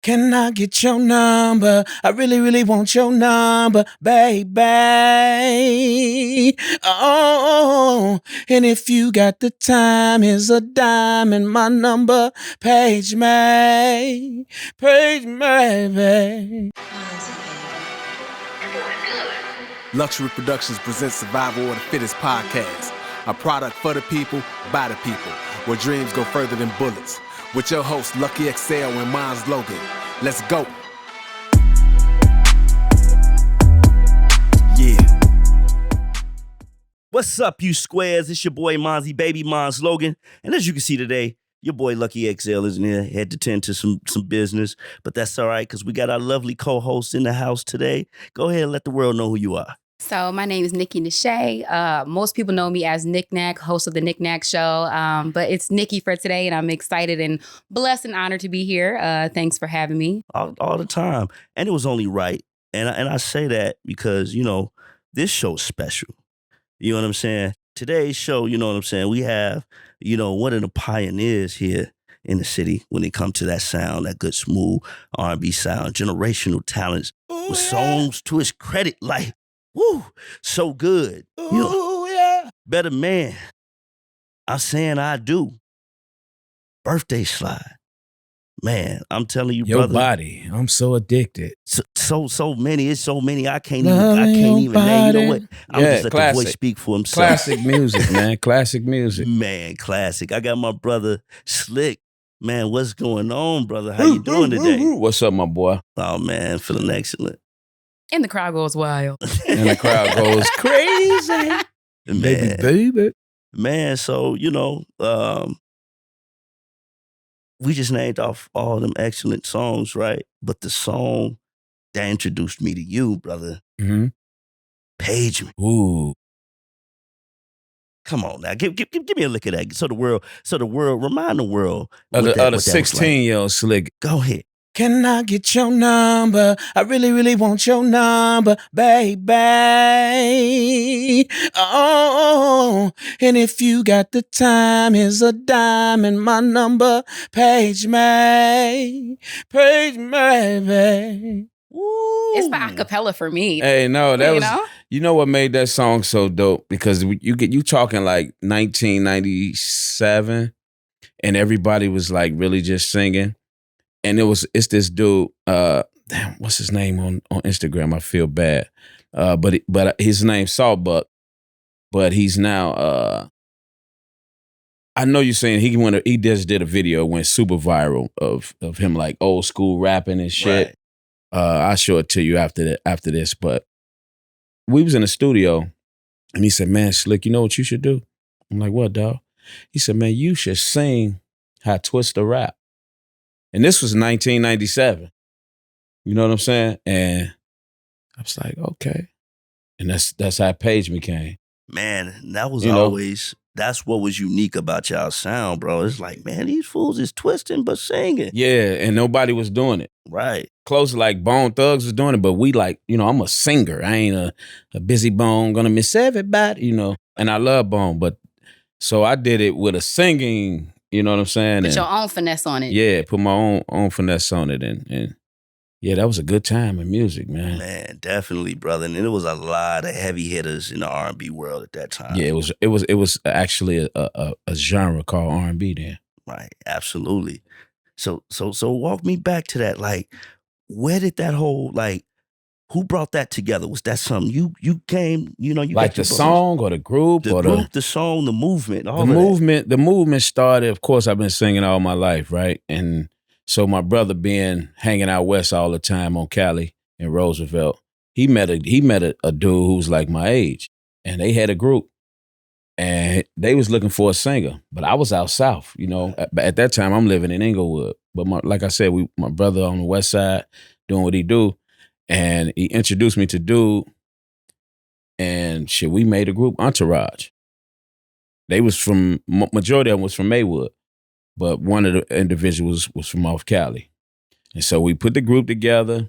Can I get your number? I really, really want your number, baby. Oh, and if you got the time, here's a dime and my number. Page me, baby. Luxury Productions presents Survival of the Fittest podcast, a product for the people, by the people, where dreams go further than bullets. With your hosts, Lucky XL and Monz Logan. Let's go. Yeah. What's up, you squares? It's your boy Monzy Baby Monz Logan. And as you can see today, your boy Lucky XL isn't here. Had to tend to some business, but that's all right because we got our lovely co-host in the house today. Go ahead and let the world know who you are. So my name is Nikky Niche. Most people know me as Nick Nack, host of the Nick Nack Show. But it's Nikky for today, and I'm excited and blessed and honored to be here. Thanks for having me. All the time. And it was only right. And I say that because, you know, this show's special. You know what I'm saying? Today's show, you know what I'm saying? We have, you know, one of the pioneers here in the city when it comes to that sound, that good, smooth R&B sound, generational talents with songs to his credit, like, woo, so good. You know, yeah. better man. I'm saying I do. Birthday slide. Man, I'm telling you, Your brother. body, I'm so addicted. So many. It's so many. I can't Loving even your name. You know what? body. I'm Yeah, just let classic. the voice speak for himself. Classic music, man. Classic music. Man, classic. I got my brother Slique. Man, what's going on, brother? How you doing today? What's up, my boy? Oh man, feeling excellent. And the crowd goes wild. And the crowd goes crazy. Baby. Man, so, you know, we just named off all them excellent songs, right? But the song that introduced me to you, brother, Mm-hmm. Page Me. Ooh. Come on now, give me a lick of that. So the world, remind the world Of what the that was like. 16-year-old Slick. Go ahead. Can I get your number? I really, really want your number, baby. Oh, and if you got the time, here's a dime and my number. Page me, baby. Woo. It's the acapella for me. Hey, no, that You was, know? you know what made that song so dope? Because you talking like 1997 and everybody was like really just singing. And it's this dude, damn, what's his name on Instagram? I feel bad. But his name's Saltbuck, but he's now, I know you're saying he just did a video, went super viral of him like old school rapping and shit. Right. I'll show it to you after this, but we was in the studio and he said, man, Slick, you know what you should do? I'm like, what, dog? He said, man, you should sing how Twista rap. And this was 1997. You know what I'm saying? And I was like, okay. And that's how Page Me came. Man, that was You know? always, that's what was unique about y'all sound, bro. It's like, man, these fools is twisting but singing. Yeah, and nobody was doing it. Right. Close to like Bone Thugs was doing it, but we like, you know, I'm a singer. I ain't a busy bone, gonna miss everybody, you know. And I love Bone, but so I did it with a singing, you know what I'm saying? Put And your own finesse on it. yeah, put my own finesse on it. And yeah, that was a good time in music, man. Man, definitely, brother. And there was a lot of heavy hitters in the R&B world at that time. Yeah, it was actually a genre called R&B then. Right, absolutely. So walk me back to that. Like, where did that whole, like, who brought that together? Was that something you came, you know, you Like got your the brothers- song or the group the or group, the song, the movement, all the of movement. The movement started, of course, I've been singing all my life, right? And so my brother being hanging out west all the time on Cali and Roosevelt, he met a dude who was like my age, and they had a group. And they was looking for a singer, but I was out south, you know. At that time, I'm living in Inglewood. But like I said, my brother on the west side doing what he do, and he introduced me to dude, and shit, we made a group, Entourage. They was from, majority of them was from Maywood, but one of the individuals was from off Cali. And so we put the group together.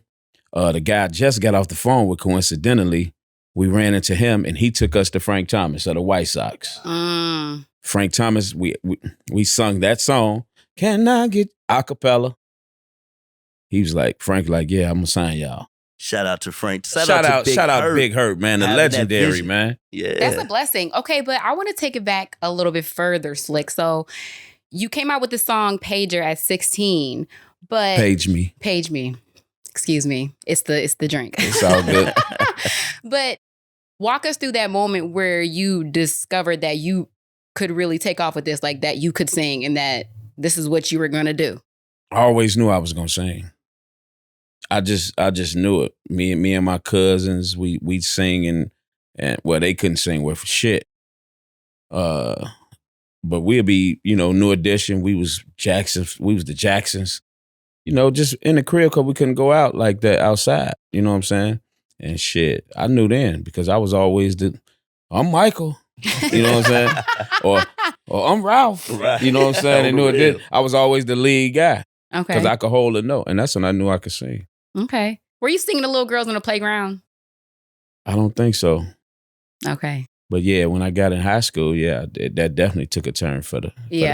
The guy just got off the phone with, coincidentally, we ran into him and he took us to Frank Thomas of the White Sox. Frank Thomas, we sung that song, Can I Get a cappella? he was like, Frank, like, yeah, I'm gonna sign y'all. Shout out to Frank. Shout out Big Hurt, man, the legendary, man. Yeah. That's a blessing. Okay, but I want to take it back a little bit further, Slique. So you came out with the song Pager at 16, but Page me. Excuse me. It's the drink. It's all good. But walk us through that moment where you discovered that you could really take off with this, like that you could sing and that this is what you were gonna do. I always knew I was gonna sing. I just knew it. Me and my cousins, we'd sing and well, they couldn't sing worth of shit. But we'd be, New Edition. We was the Jacksons. Just in the crib because we couldn't go out like that outside. You know what I'm saying? And shit, I knew then because I was always I'm Michael. You know what I'm saying? or I'm Ralph. Right. You know what I'm saying? And New Edition. I was always the lead guy. Okay. Because I could hold a note. And that's when I knew I could sing. Okay. Were you singing to little girls on the playground? I don't think so. Okay. But yeah, when I got in high school, yeah, that definitely took a turn for the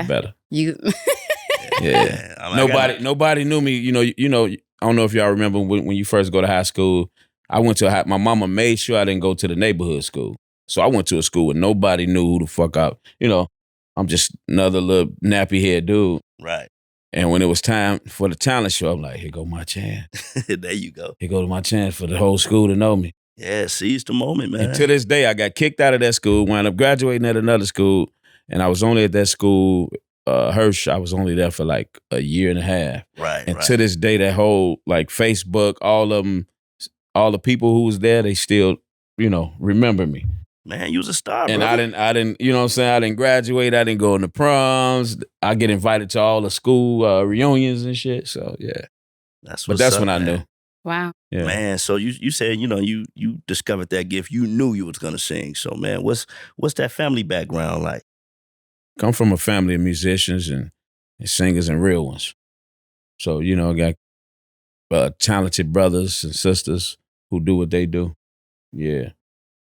better. You Yeah. Nobody knew me. I don't know if y'all remember when you first go to high school. I went to my mama made sure I didn't go to the neighborhood school. So I went to a school where nobody knew who the fuck I'm just another little nappy head dude. Right. And when it was time for the talent show, I'm like, here go my chance. There you go. Here go my chance for the whole school to know me. Yeah, seize the moment, man. And to this day, I got kicked out of that school, wound up graduating at another school, and I was only at that school, Hirsch, I was only there for like a year and a half. Right, and to this day, that whole like Facebook, all of them, all the people who was there, they still, remember me. Man, you was a star, and brother. I didn't, you know what I'm saying? I didn't graduate. I didn't go into proms. I get invited to all the school reunions and shit. So yeah, that's when I knew. Wow. Yeah. Man, so you said, you discovered that gift. You knew you was gonna sing. So man, what's that family background like? Come from a family of musicians and singers and real ones. So, I got talented brothers and sisters who do what they do. Yeah.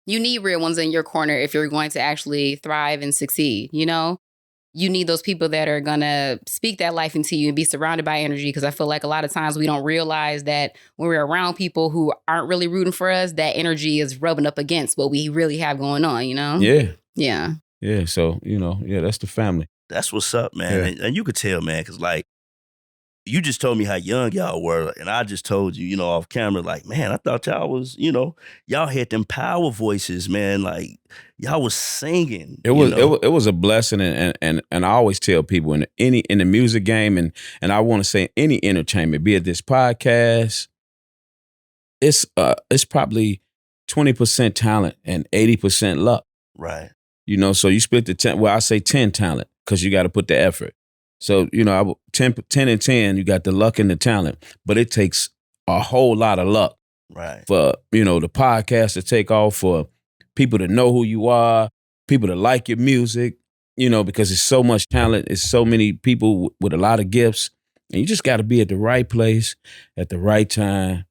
You need real ones in your corner if you're going to actually thrive and succeed, You need those people that are going to speak that life into you and be surrounded by energy, because I feel like a lot of times we don't realize that when we're around people who aren't really rooting for us, that energy is rubbing up against what we really have going on, Yeah. Yeah. Yeah, so, that's the family. That's what's up, man. Yeah. And you could tell, man, because like, you just told me how young y'all were, and I just told you, off camera, like, man, I thought y'all was, y'all had them power voices, man. Like, y'all was singing. It was a blessing, and I always tell people in the music game, and I want to say any entertainment, be it this podcast, it's probably 20% talent and 80% luck. Right. So you split the 10. Well, I say 10 talent because you got to put the effort. So, 10 and 10, you got the luck and the talent, but it takes a whole lot of luck. Right. For, the podcast to take off, for people to know who you are, people to like your music, because it's so much talent. It's so many people with a lot of gifts, and you just got to be at the right place at the right time.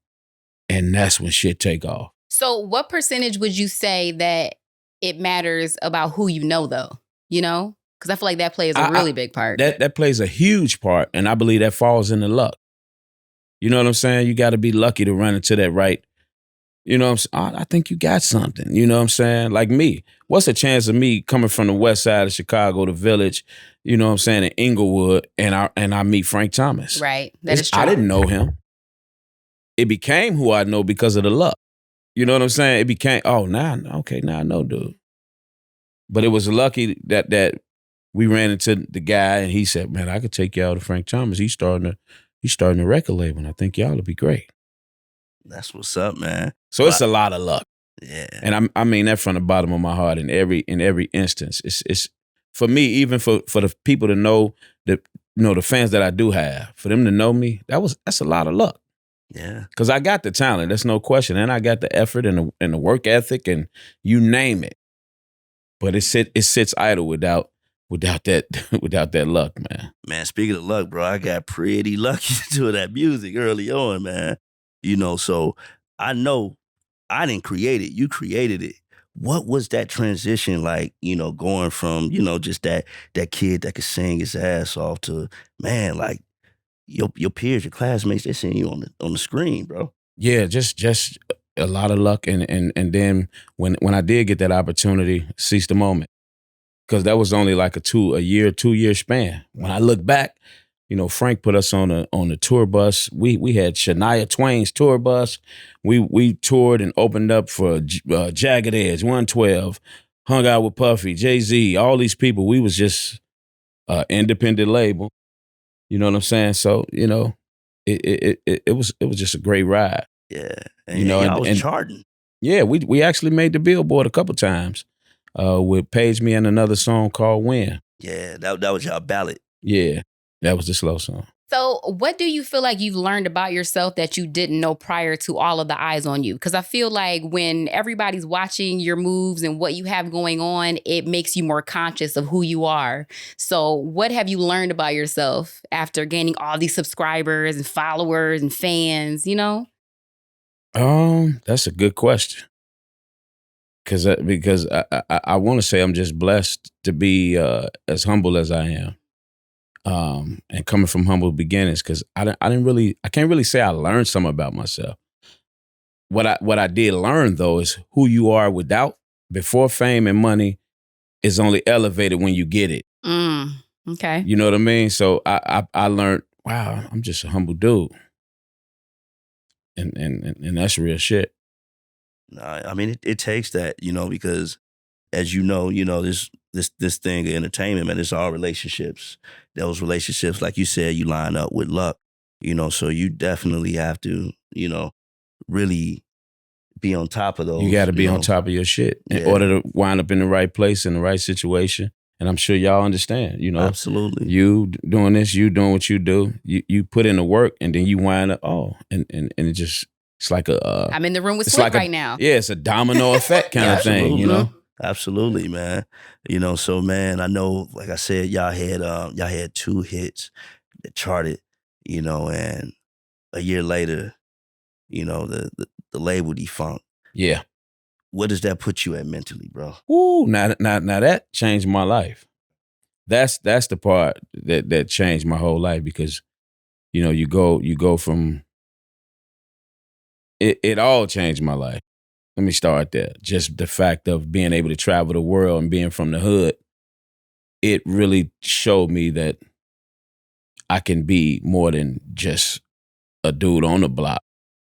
And that's when shit take off. So what percentage would you say that it matters about who you know, though? Because I feel like that plays a really big part. That plays a huge part, and I believe that falls into luck. You know what I'm saying? You got to be lucky to run into that right. You know what I'm saying? I think you got something. You know what I'm saying? Like me. What's the chance of me coming from the west side of Chicago, the Village, you know what I'm saying, in Inglewood, and I meet Frank Thomas? Right. That is true. I didn't know him. It became who I know because of the luck. You know what I'm saying? It became, now I know, dude. But it was lucky that we ran into the guy, and he said, man, I could take y'all to Frank Thomas. He's starting a record label, and I think y'all will be great. That's what's up, man. So it's a lot of luck. Yeah. And I mean that from the bottom of my heart in every instance. It's for me, even for the people to know that, the fans that I do have, for them to know me, that's a lot of luck. Yeah. Because I got the talent, that's no question. And I got the effort and the work ethic, and you name it. But it sits idle without that luck, man. Man, speaking of luck, bro, I got pretty lucky to that music early on, man. So I know I didn't create it. You created it. What was that transition like, going from, just that kid that could sing his ass off to, man, like, your peers, your classmates, they seeing you on the screen, bro. Yeah, just a lot of luck, and then when I did get that opportunity, seize the moment, because that was only like a 2 year span. When I look back, you know, Frank put us on a tour bus. We had Shania Twain's tour bus. We toured and opened up for Jagged Edge, 112, hung out with Puffy, Jay-Z, all these people. We was just independent label. You know what I'm saying? So, you know, it was just a great ride. Yeah, and You know, y'all was and charting. yeah, we actually made the Billboard a couple times with Page Me and another song called Win. Yeah, that was y'all ballad. Yeah, that was the slow song. So what do you feel like you've learned about yourself that you didn't know prior to all of the eyes on you? Because I feel like when everybody's watching your moves and what you have going on, it makes you more conscious of who you are. So what have you learned about yourself after gaining all these subscribers and followers and fans, you know? That's a good question. Because I want to say I'm just blessed to be as humble as I am. And coming from humble beginnings, because I can't really say I learned something about myself. What I did learn though is who you are before fame and money is only elevated when you get it. Okay. You know what I mean? So I learned, wow, I'm just a humble dude. And that's real shit. Nah, I mean it takes that, you know, because as you know, this thing of entertainment, man, it's all relationships. Those relationships, like you said, you line up with luck, you know, so you definitely have to, you know, really be on top of those. You got to be on top of your shit in order to wind up in the right place, in the right situation. And I'm sure y'all understand, you know. Absolutely. You doing this, you doing what you do. You put in the work and then you wind up, and it just, it's like a... I'm in the room with Slique right now. Yeah, it's a domino effect kind of thing, you know. Absolutely, man. You know, so man, I know, like I said, y'all had 2 hits that charted, you know, and a year later, you know, the label defunct. Yeah. What does that put you at mentally, bro? Ooh, now that changed my life. That's the part that changed my whole life, because, you know, you go from it all changed my life. Let me start there. Just the fact of being able to travel the world and being from the hood, it really showed me that I can be more than just a dude on the block,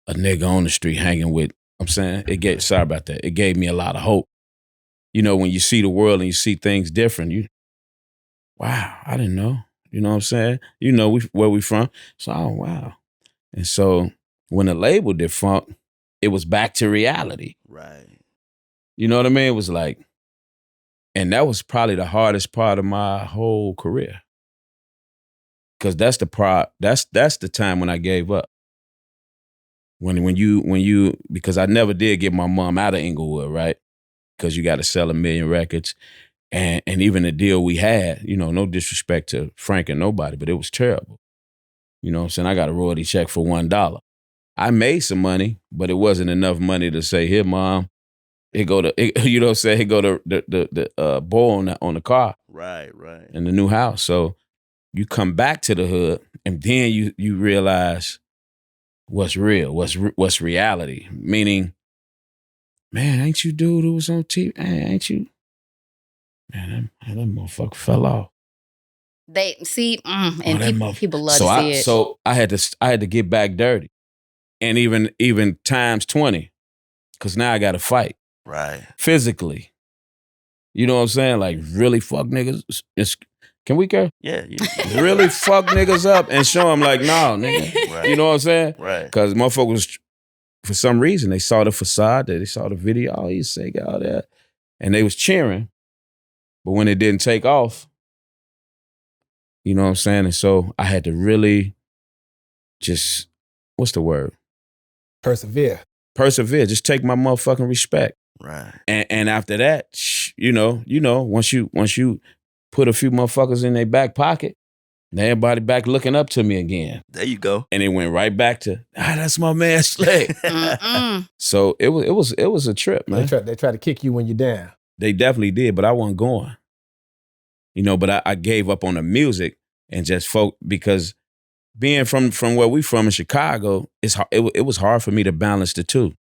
a nigga on the street hanging with. I'm saying sorry about that. It gave me a lot of hope. You know, when you see the world and you see things different, wow, I didn't know. You know what I'm saying? You know where we from. So, oh, wow. And so when the label defunct, it was back to reality. Right. You know what I mean? It was like, and that was probably the hardest part of my whole career. Because that's the time when I gave up. When you, because I never did get my mom out of Inglewood, right? Because you got to sell 1 million records. And even the deal we had, you know, no disrespect to Frank and nobody, but it was terrible. You know what I'm saying? I got a royalty check for $1. I made some money, but it wasn't enough money to say, here, Mom, you know what I'm saying? Here go the bowl on the car. Right. In the new house. So you come back to the hood, and then you realize what's real, what's reality. Meaning, man, ain't you dude who was on TV? Ain't you? Man, that motherfucker fell off. They see, and people love to see it. So I had to get back dirty, and even times 20, because now I got to fight. Right. Physically. You know what I'm saying? Like, really fuck niggas. Can we go? Yeah. Really fuck niggas up and show them like, no, nigga. Right. You know what I'm saying? Right. Because motherfuckers, for some reason, they saw the facade, they saw the video, oh, he's saying all that, and they was cheering. But when it didn't take off, you know what I'm saying? And so I had to really just, what's the word? Persevere. Just take my motherfucking respect. Right. And after that, you know, once you put a few motherfuckers in their back pocket, and everybody back looking up to me again. There you go. And it went right back to, that's my man Slique. So it was a trip, man. They try to kick you when you're down. They definitely did, but I wasn't going. You know, but I gave up on the music and just because being from where we from in Chicago, it was hard for me to balance the two.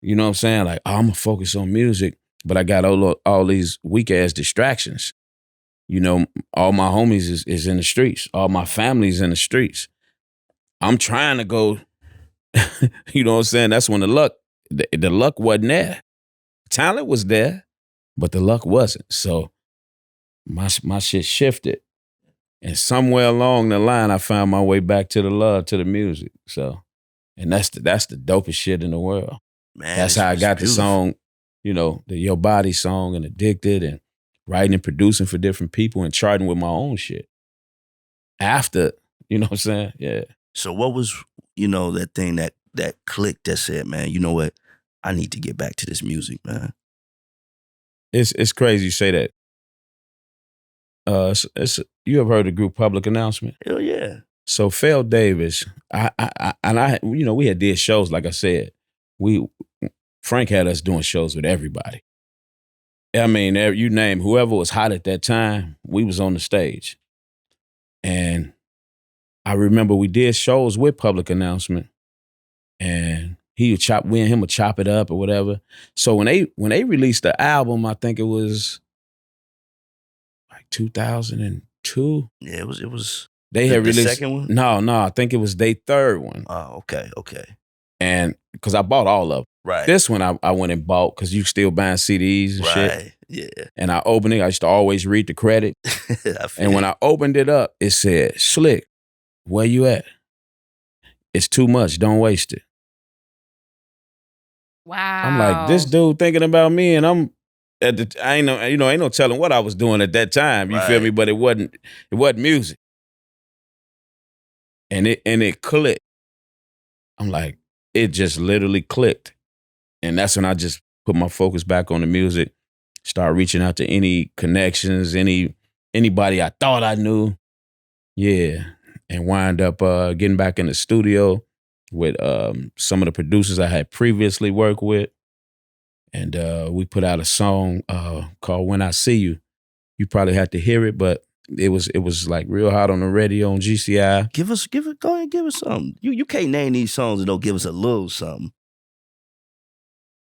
You know what I'm saying? Like, I'm gonna focus on music, but I got all these weak ass distractions. You know, all my homies is in the streets. All my family's in the streets. I'm trying to go, you know what I'm saying? That's when the luck wasn't there. Talent was there, but the luck wasn't. So my shit shifted. And somewhere along the line, I found my way back to the love, to the music. So, and that's the dopest shit in the world. Man, that's how I got the song, you know, the Your Body song and Addicted, and writing and producing for different people and charting with my own shit. After, you know what I'm saying? Yeah. So what was, you know, that thing that clicked that said, man, you know what? I need to get back to this music, man. It's crazy you say that. You ever heard of the group Public Announcement? Hell yeah. So Phil Davis, I you know, we had did shows, like I said. Frank had us doing shows with everybody. I mean, you name whoever was hot at that time, we was on the stage. And I remember we did shows with Public Announcement, and we and him would chop it up or whatever. So when they released the album, I think it was like 2002. Yeah, it was. They had released the second one. No, I think it was their third one. Oh, okay. And because I bought all of them. Right. This one I went and bought because you still buying CDs and shit. Right. Yeah. And I opened it. I used to always read the credit. And when I opened it up, it said, "Slique, where you at? It's too much. Don't waste it." Wow. I'm like, this dude thinking about me, and I'm ain't no telling what I was doing at that time. You feel me? But it wasn't music. And it clicked. I'm like, it just literally clicked. And that's when I just put my focus back on the music, start reaching out to any connections, anybody I thought I knew. Yeah. And wind up getting back in the studio with some of the producers I had previously worked with. And we put out a song called When I See You. You probably had to hear it, but it was like real hot on the radio on GCI. Go ahead, give us something. You can't name these songs and don't give us a little something.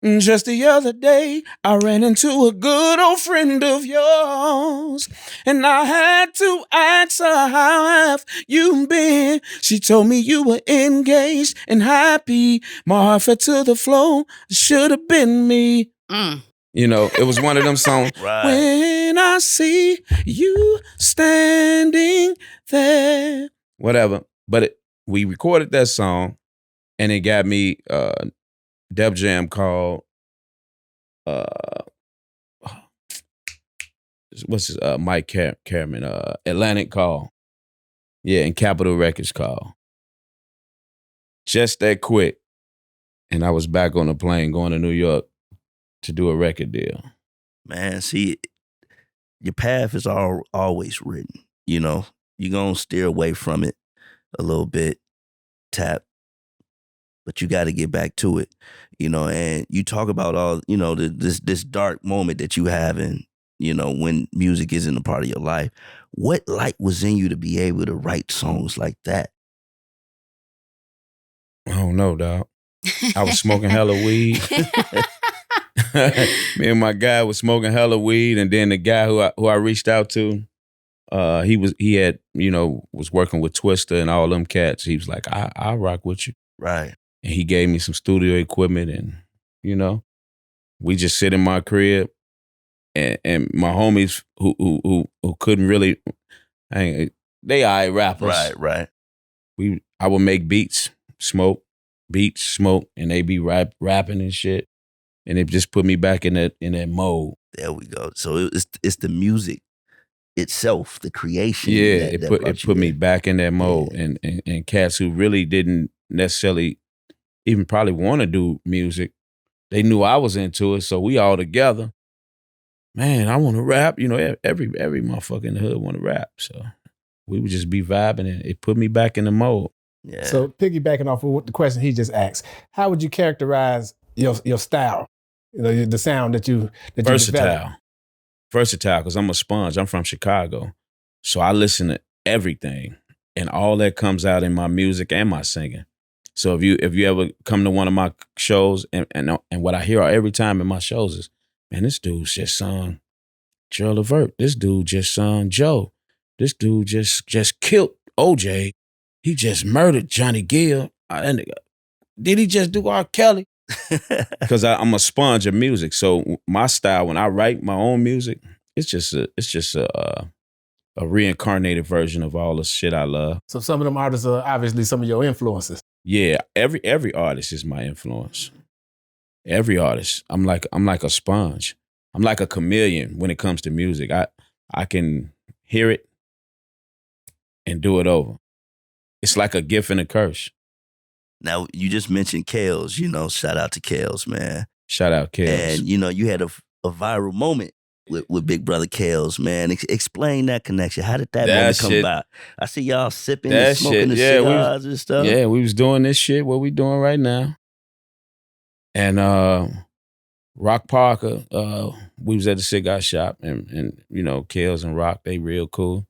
Just the other day, I ran into a good old friend of yours, and I had to ask her, how have you been? She told me you were engaged and happy. My heart fell to the floor. It should have been me. You know, it was one of them songs. Right. When I see you standing there. Whatever. But we recorded that song, and it got me Def Jam called what's his Mike Cameron, Atlantic call. Yeah, and Capitol Records call. Just that quick. And I was back on the plane going to New York to do a record deal. Man, see, your path is always written. You know, you're going to steer away from it a little bit, tap, but you got to get back to it, you know. And you talk about all, you know, this dark moment that you have in, you know, when music isn't a part of your life. What light was in you to be able to write songs like that? I don't know, dog. I was smoking hella weed. Me and my guy was smoking hella weed, and then the guy who I reached out to, he had, you know, was working with Twista and all them cats. He was like, I'll rock with you. Right. And he gave me some studio equipment, and, you know, we just sit in my crib, and my homies who couldn't really, they all right rappers. Right. I would make beats, smoke, and they be rapping and shit. And it just put me back in that mode. There we go. So it's the music itself, the creation. Yeah, it put me back in that mode. Yeah. And cats who really didn't necessarily even probably want to do music, they knew I was into it. So we all together. Man, I want to rap. You know, every motherfucker in the hood want to rap. So we would just be vibing, and it put me back in the mode. Yeah. So piggybacking off of the question he just asked, how would you characterize your style? You know, the sound that you Versatile, because I'm a sponge. I'm from Chicago, so I listen to everything, And all that comes out in my music and my singing. So if you ever come to one of my shows and what I hear every time in my shows is, man, this dude just sung Gerald Levert. This dude just sung Joe. This dude just killed OJ. He just murdered Johnny Gill. And did he just do R. Kelly? Because I'm a sponge of music. So my style, when I write my own music, it's just a reincarnated version of all the shit I love. So some of them artists are obviously some of your influences. Yeah, every artist is my influence. Every artist. I'm like a sponge. I'm like a chameleon when it comes to music. I can hear it and do it over. It's like a gift and a curse. Now, you just mentioned Kales, shout out to Kales, man. Shout out Kales. And, you had a viral moment with Big Brother Kales, man. Explain that connection. How did that moment come about? I see y'all sipping and smoking the cigars and stuff. Yeah, we was doing this shit, what we doing right now. And Rock Parker, we was at the cigar shop and Kales and Rock, they real cool.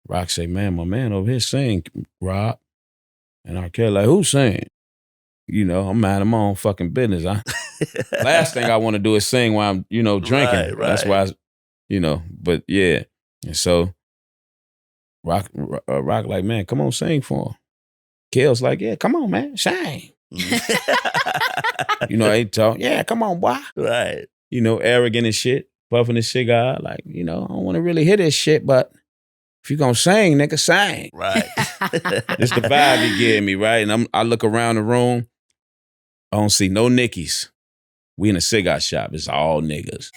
Rock say, man, my man over here sing, Rob. And R. Kelly like, who sing? I'm minding my own fucking business. Last thing I want to do is sing while I'm, drinking. Right. That's why, but yeah. And so Rock like, man, come on, sing for him. Kel's like, yeah, come on, man, sing. They talk, yeah, come on, boy. Right. Arrogant and shit, puffing his cigar, like, I don't want to really hear this shit, but if you gonna sing, nigga, sing. Right. It's the vibe he gave me, right? And I look around the room, I don't see no Nickies. We in a cigar shop, it's all niggas.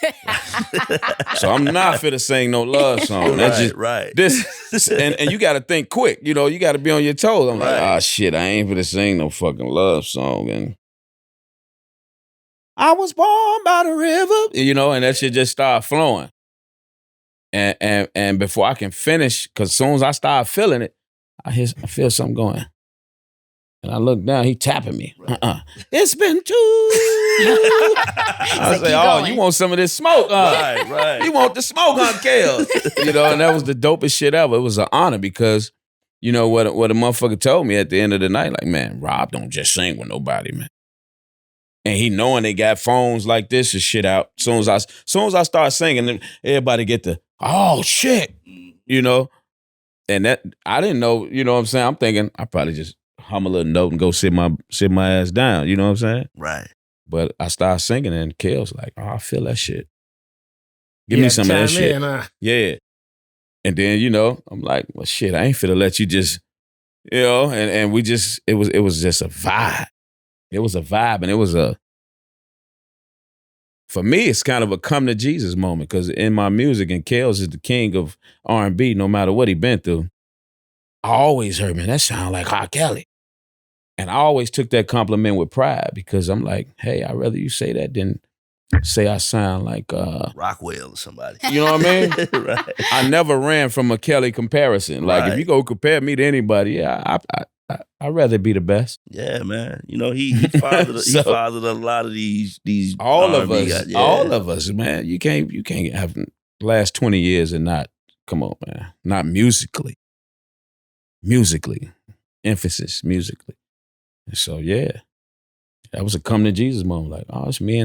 So I'm not fit to sing no love song. That's just right. This and you gotta think quick, you gotta be on your toes. I'm like, shit, I ain't fit to sing no fucking love song. And I was born by the river, and that shit just started flowing. And before I can finish, because as soon as I start feeling it, I feel something going. And I look down, he tapping me. It's been too. I say, oh, you want some of this smoke, huh? Right. You want the smoke, huh, Kale? And that was the dopest shit ever. It was an honor because, what a motherfucker told me at the end of the night, like, man, Rob don't just sing with nobody, man. And he knowing they got phones like this and shit out. Soon as I start singing, then everybody get the, oh shit, And that I didn't know, what I'm saying? I'm thinking I probably just hum a little note and go sit my ass down, you know what I'm saying? Right. But I started singing and Kale's like, oh, I feel that shit. Give me some of that shit. Yeah. And then, I'm like, well shit, I ain't finna let you just, and we just, it was just a vibe. It was a vibe, and it was for me, it's kind of a come to Jesus moment because in my music, and Kales is the king of R&B, no matter what he been through. I always heard, man, that sound like R. Kelly. And I always took that compliment with pride because I'm like, hey, I'd rather you say that than say I sound like Rockwell or somebody. You know what I mean? Right. I never ran from a Kelly comparison. Like if you go compare me to anybody, I'd rather be the best. Yeah, man. He fathered a lot of these all R&B of us, guys. Yeah. all of us, man. You can't have the last 20 years and not, come on, man, not musically, emphasis musically. And so yeah, that was a come to Jesus moment. Like, oh, it's me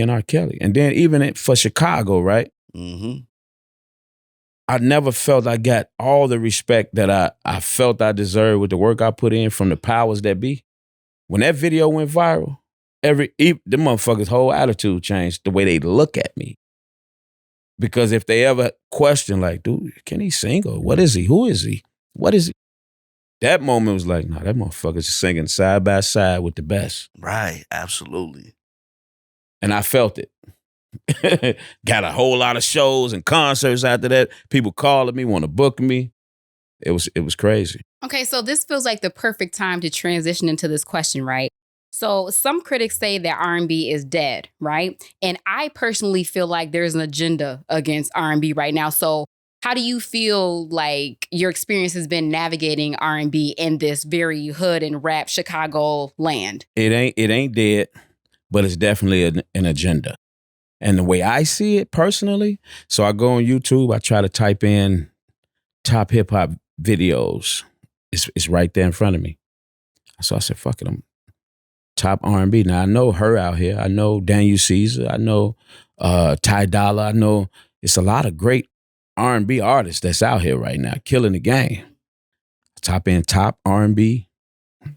and R. Kelly. And then even for Chicago, right? Mm-hmm. I never felt I got all the respect that I felt I deserved with the work I put in from the powers that be. When that video went viral, the motherfuckers' whole attitude changed the way they look at me. Because if they ever question, like, dude, can he sing? Or what is he? Who is he? What is he? That moment was like, nah, that motherfucker's singing side by side with the best. Right, absolutely. And I felt it. Got a whole lot of shows and concerts after that. People calling me, want to book me. It was crazy. Okay, so this feels like the perfect time to transition into this question, right? So some critics say that R&B is dead, right? And I personally feel like there's an agenda against R&B right now. So how do you feel like your experience has been navigating R&B in this very hood and rap Chicago land? It ain't dead, but it's definitely an agenda. And the way I see it personally, so I go on YouTube, I try to type in top hip hop videos It's right there in front of me. So I said, fuck it, I'm top R&B. Now I know her out here. I know Daniel Caesar. I know Ty Dolla. I know it's a lot of great R&B artists that's out here right now, killing the game. Top R&B.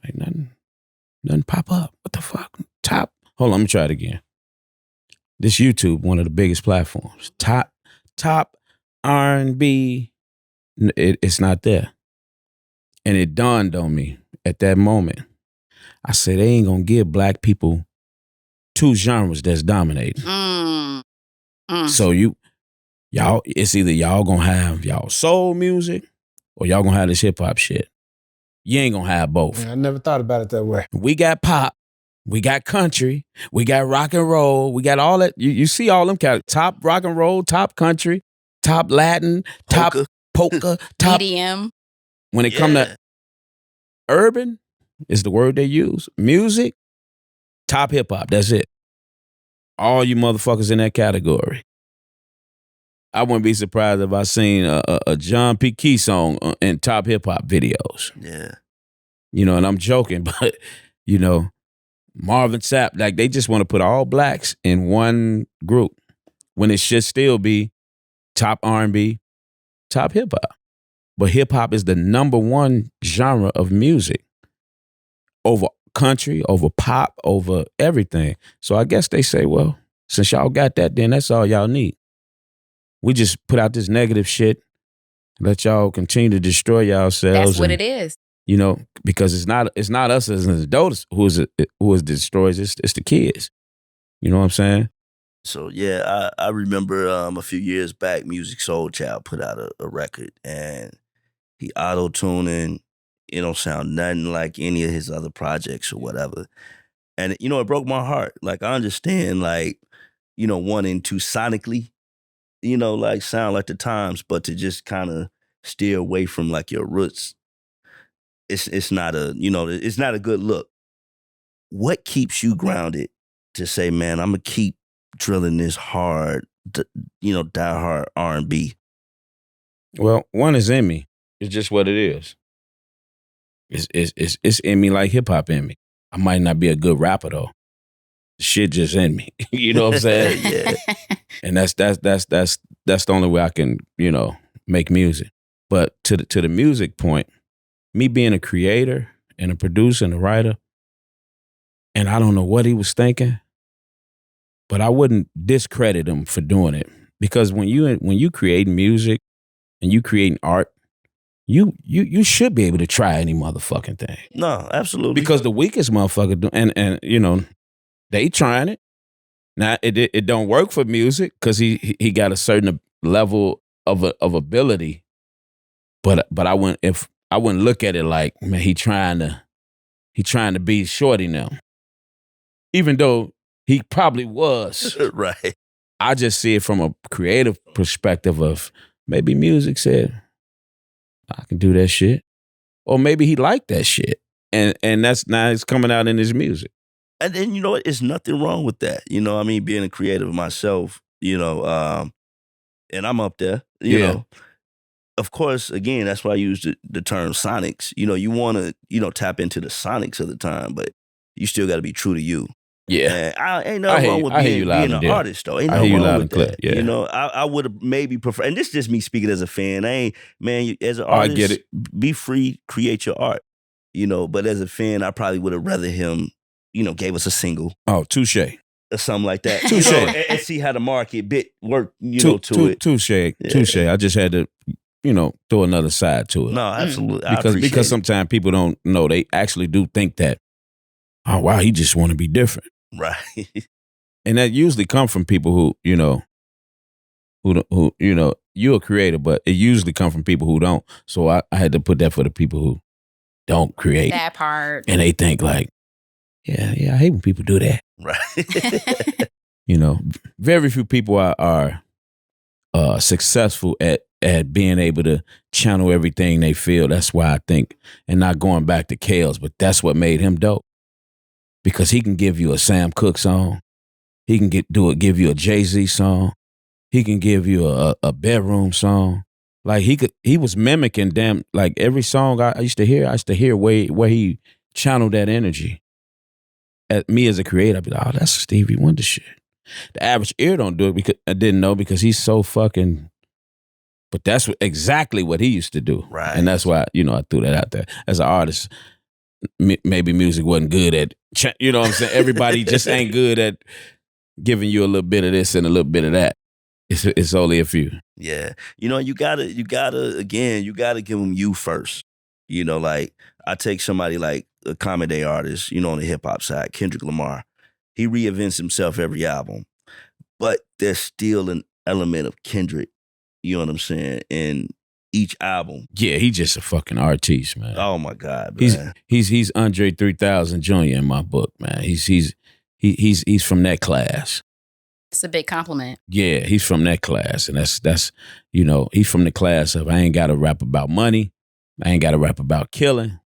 Like nothing pop up. What the fuck? Top. Hold on, let me try it again. This YouTube, one of the biggest platforms. Top R&B. It's not there. And it dawned on me at that moment. I said, they ain't gonna give black people two genres that's dominating. So y'all, it's either y'all gonna have y'all soul music or y'all gonna have this hip hop shit. You ain't gonna have both. Yeah, I never thought about it that way. We got pop, we got country, we got rock and roll, we got all that. You see all them top rock and roll, top country, top Latin, top polka, top EDM. When it come to urban, is the word they use. Music, top hip hop. That's it. All you motherfuckers in that category. I wouldn't be surprised if I seen a John P. Key song in top hip hop videos. Yeah. You know, and I'm joking, but you know, Marvin Sapp, like they just want to put all blacks in one group when it should still be top R&B, top hip hop. But hip hop is the number one genre of music over country, over pop, over everything. So I guess they say, well, since y'all got that, then that's all y'all need. We just put out this negative shit, let y'all continue to destroy yourselves. That's what it is. You know, because it's not us as adults who is destroys. It's the kids. You know what I'm saying? So yeah, I remember a few years back, Music Soul Child put out a record, and he auto-tuning. It don't sound nothing like any of his other projects or whatever. And, you know, it broke my heart. Like, I understand, like, you know, wanting to sonically, you know, like, sound like the times, but to just kind of steer away from, like, your roots, it's not a, you know, it's not a good look. What keeps you grounded to say, man, I'm going to keep drilling this hard, you know, die-hard R&B? Well, one is in me. It's just what it is. It's in me like hip hop in me. I might not be a good rapper though. Shit just in me. You know what I'm saying? Yeah. And that's the only way I can, you know, make music. But to the music point, me being a creator and a producer and a writer, and I don't know what he was thinking, but I wouldn't discredit him for doing it. Because when you create music and you creating art, you should be able to try any motherfucking thing. No, absolutely. Because the weakest motherfucker do, and you know, they trying it. Now it don't work for music because he got a certain level of ability. But I wouldn't look at it like, man, he trying to be shorty now. Even though he probably was. Right. I just see it from a creative perspective of maybe music said, I can do that shit. Or maybe he liked that shit. And that's now it's coming out in his music. And then, you know what? There's nothing wrong with that. You know, I mean, being a creative myself, you know, and I'm up there, you know. Of course, again, that's why I use the term sonics. You know, you want to, you know, tap into the sonics of the time, but you still got to be true to you. Yeah. And ain't nothing wrong with being an artist, though. Ain't nothing wrong with that. Yeah. You know, I would have maybe preferred, and this is just me speaking as a fan. As an artist, I get it. Be free, create your art. You know, but as a fan, I probably would have rather him, you know, gave us a single. Oh, touche. Or something like that. Touche. You know, and see how the market work, you know, to it. Touche. I just had to, you know, throw another side to it. No, absolutely. Because sometimes people don't know. They actually do think that, oh, wow, he just want to be different. Right. And that usually come from people who, you know, you're a creator, but it usually come from people who don't. So I had to put that for the people who don't create. That part. And they think like, yeah, I hate when people do that. Right. You know, very few people are successful at being able to channel everything they feel. That's why I think, and not going back to Kales, but that's what made him dope. Because he can give you a Sam Cooke song. He can give you a Jay-Z song. He can give you a bedroom song. Like he was mimicking like every song I used to hear where he channeled that energy. At me as a creator, I'd be like, oh, that's Stevie Wonder shit. The average ear don't do it because I didn't know because he's so fucking. But that's exactly what he used to do, right? And that's why I threw that out there. As an artist, maybe music wasn't good at. You know what I'm saying? Everybody just ain't good at giving you a little bit of this and a little bit of that. It's only a few. Yeah, you gotta give them you first. Like I take somebody like a common day artist, on the hip hop side, Kendrick Lamar. He reinvents himself every album, but there's still an element of Kendrick. You know what I'm saying? In each album. Yeah, he's just a fucking artiste, man. Oh my God, man. He's Andre 3000 Jr. in my book, man. He's from that class. It's a big compliment. Yeah, he's from that class. And that's he's from the class of I ain't got to rap about money. I ain't got to rap about killing.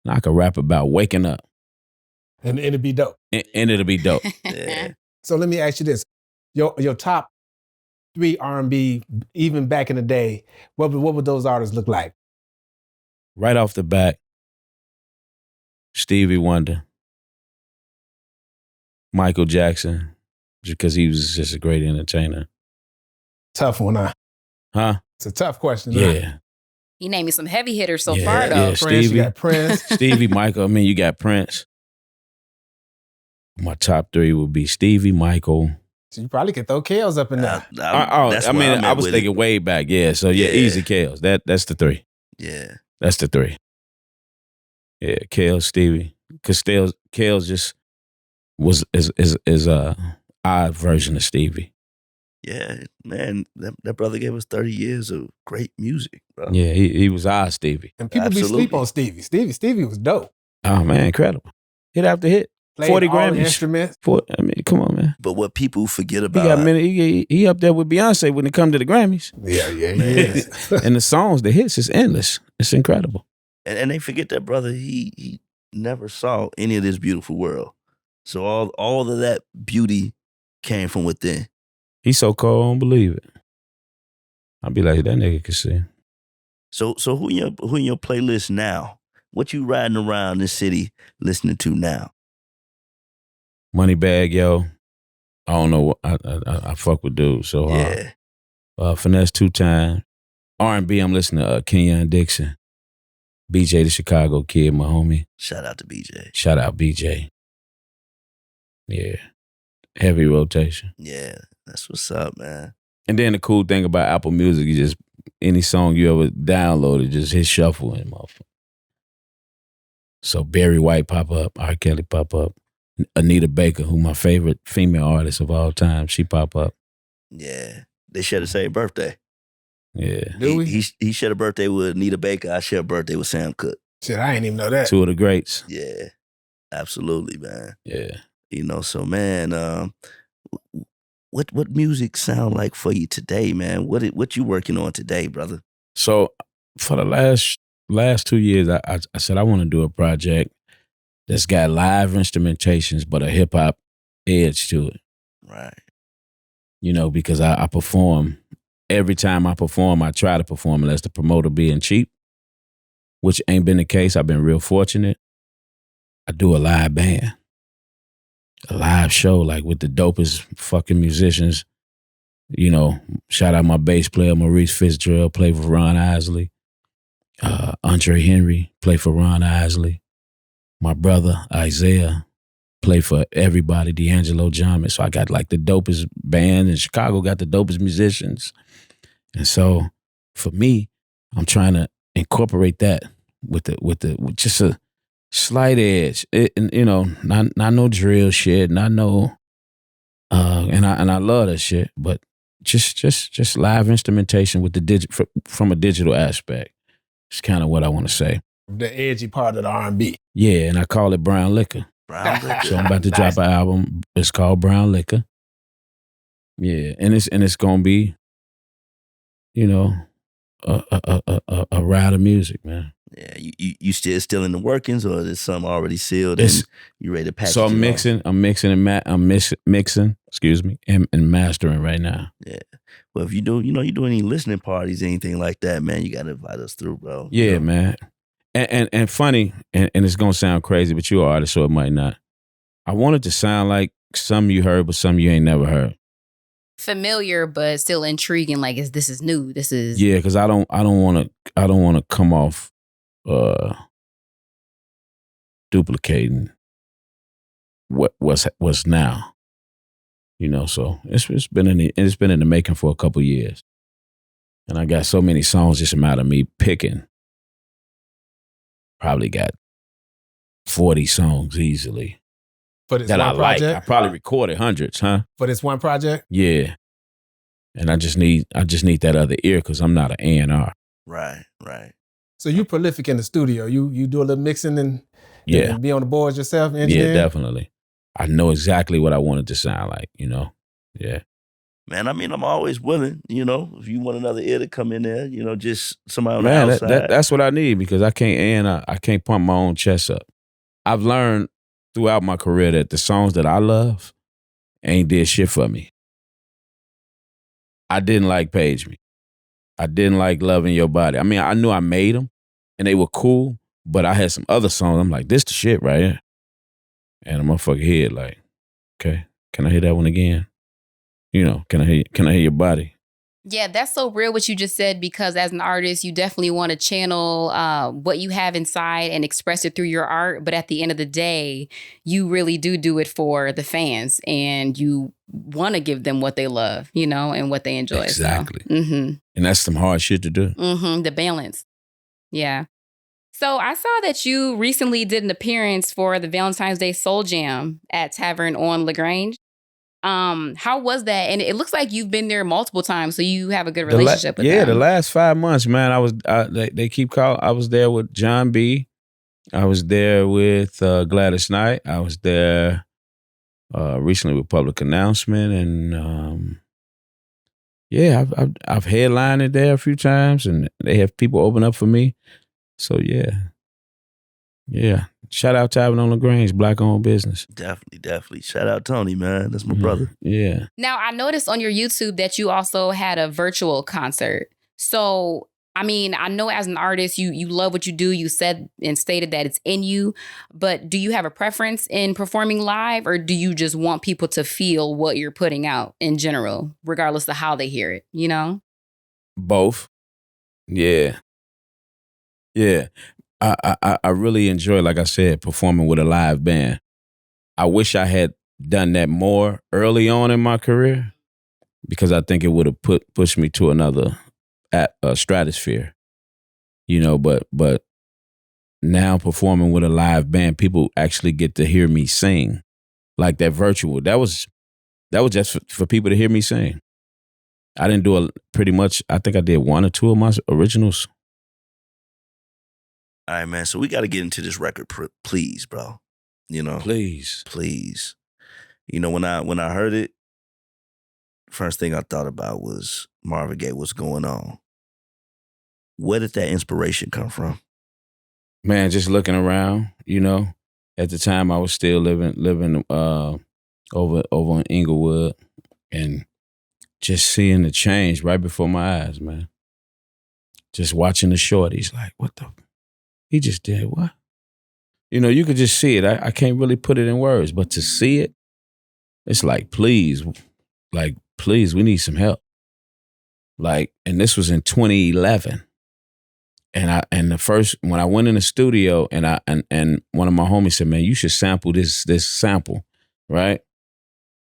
I can rap about waking up. And it'll be dope. And it'll be dope. Yeah. So let me ask you this. Your top 3 R&B, even back in the day, what would those artists look like? Right off the bat, Stevie Wonder, Michael Jackson, because he was just a great entertainer. Tough one, huh? It's a tough question. Yeah. Huh? You named me some heavy hitters so far, though. Yeah, Stevie, you got Prince. Stevie, Michael. I mean, you got Prince. My top 3 would be Stevie, Michael. So you probably could throw Kales up in there. I was thinking way back. Yeah, so easy Kales. That's the 3. Yeah, that's the 3. Yeah, Kales, Stevie, because Kales just is our version of Stevie. Yeah, man, that brother gave us 30 years of great music, bro. Yeah, he was our Stevie. And people be sleep on Stevie. Stevie was dope. Oh man, incredible. Hit after hit. Played 40 all Grammys. The instruments. I mean, come on, man. But what people forget about he up there with Beyonce when it comes to the Grammys. Yeah, he is. And the songs, the hits, is endless. It's incredible. And they forget that brother, he never saw any of this beautiful world. So all of that beauty came from within. He's so cold, I don't believe it. I'll be like, that nigga can see. So who in your playlist now? What you riding around this city listening to now? Moneybag Yo. I don't know. I fuck with dudes so hard. Yeah. Finesse 2 Times. R&B, I'm listening to Kenyon Dixon. BJ the Chicago Kid, my homie. Shout out to BJ. Shout out BJ. Yeah. Heavy rotation. Yeah, that's what's up, man. And then the cool thing about Apple Music is just any song you ever downloaded, just hit shuffle in, motherfucker. So Barry White pop up, R. Kelly pop up, Anita Baker, who my favorite female artist of all time, she pop up. Yeah, they share the same birthday. Yeah. Do we? He shared a birthday with Anita Baker. I share a birthday with Sam Cooke. Shit, I ain't even know that. 2 of the greats. Yeah, absolutely, man. Yeah. So man, what music sound like for you today, man? What you working on today, brother? So for the last 2 years, I said I want to do a project that's got live instrumentations but a hip hop edge to it. Right. Because I perform. Every time I perform, I try to perform unless the promoter being cheap, which ain't been the case. I've been real fortunate. I do a live band, a live show, like with the dopest fucking musicians. Shout out my bass player, Maurice Fitzgerald, play for Ron Isley. Andre Henry, play for Ron Isley. My brother, Isaiah, play for everybody, D'Angelo John. So I got like the dopest band, and Chicago got the dopest musicians. And so for me, I'm trying to incorporate that with just a slight edge. Not no drill shit, not no and I love that shit, but just live instrumentation with the from a digital aspect. It's kind of what I want to say. The edgy part of the R&B. Yeah, and I call it Brown Liquor. Brown Liquor. So I'm about to drop an album. It's called Brown Liquor. Yeah, and it's gonna be, a ride of music, man. Yeah, you still in the workings, or is something already sealed and you ready to package? So I'm mixing and mastering right now. Yeah. But if you do, you do any listening parties, anything like that, man, you gotta invite us through, bro. Yeah, man. And funny, and it's gonna sound crazy, but you're an artist, so it might not. I want it to sound like some you heard, but some you ain't never heard. Familiar, but still intriguing. Like, this is new. This is because I don't want to come off duplicating what's now. So it's been in the making for a couple years, and I got so many songs. Just a matter of me picking. Probably got 40 songs easily. But it's that one I project? like. I probably recorded hundreds, huh? But it's one project? Yeah. And I just need that other ear because I'm not an A&R. Right. So you prolific in the studio. You do a little mixing and be on the boards yourself, engineering? Yeah, definitely. I know exactly what I want it to sound like, Yeah. Man, I mean, I'm always willing, if you want another ear to come in there, just somebody on the outside. That's what I need because I can't pump my own chest up. I've learned throughout my career that the songs that I love ain't did shit for me. I didn't like Page Me. I didn't like Loving Your Body. I mean, I knew I made them and they were cool, but I had some other songs. I'm like, this the shit right here. And a motherfucker head like, okay, can I hear that one again? Can I hear your body? Yeah, that's so real what you just said, because as an artist, you definitely want to channel what you have inside and express it through your art. But at the end of the day, you really do it for the fans, and you want to give them what they love, and what they enjoy. Exactly. So, mm-hmm. And that's some hard shit to do. Mm-hmm, the balance. Yeah. So I saw that you recently did an appearance for the Valentine's Day Soul Jam at Tavern on LaGrange. How was that? And it looks like you've been there multiple times, so you have a good relationship with them. Yeah, the last 5 months, man, they keep calling. I was there with John B. I was there with Gladys Knight. I was there recently with Public Announcement, and I've headlined it there a few times, and they have people open up for me. So yeah. Shout out Tavern on LaGrange, black-owned business. Definitely. Shout out Tony, man. That's my brother. Yeah. Now, I noticed on your YouTube that you also had a virtual concert. So, I mean, I know as an artist, you love what you do. You said and stated that it's in you. But do you have a preference in performing live, or do you just want people to feel what you're putting out in general, regardless of how they hear it, Both. Yeah. Yeah. I really enjoy, like I said, performing with a live band. I wish I had done that more early on in my career, because I think it would have pushed me to another stratosphere. But now performing with a live band, people actually get to hear me sing. Like that virtual, that was just for people to hear me sing. I didn't do pretty much. I think I did 1 or 2 of my originals. All right, man. So we got to get into this record, please, bro. Please. When I heard it, first thing I thought about was Marvin Gaye. What's going on? Where did that inspiration come from? Man, just looking around. At the time I was still living over in Inglewood, and just seeing the change right before my eyes, man. Just watching the shorties, like, what the. He just did what? You could just see it. I can't really put it in words, but to see it, it's like, please, we need some help. And this was in 2011. And when I went in the studio, and one of my homies said, man, you should sample this sample, right?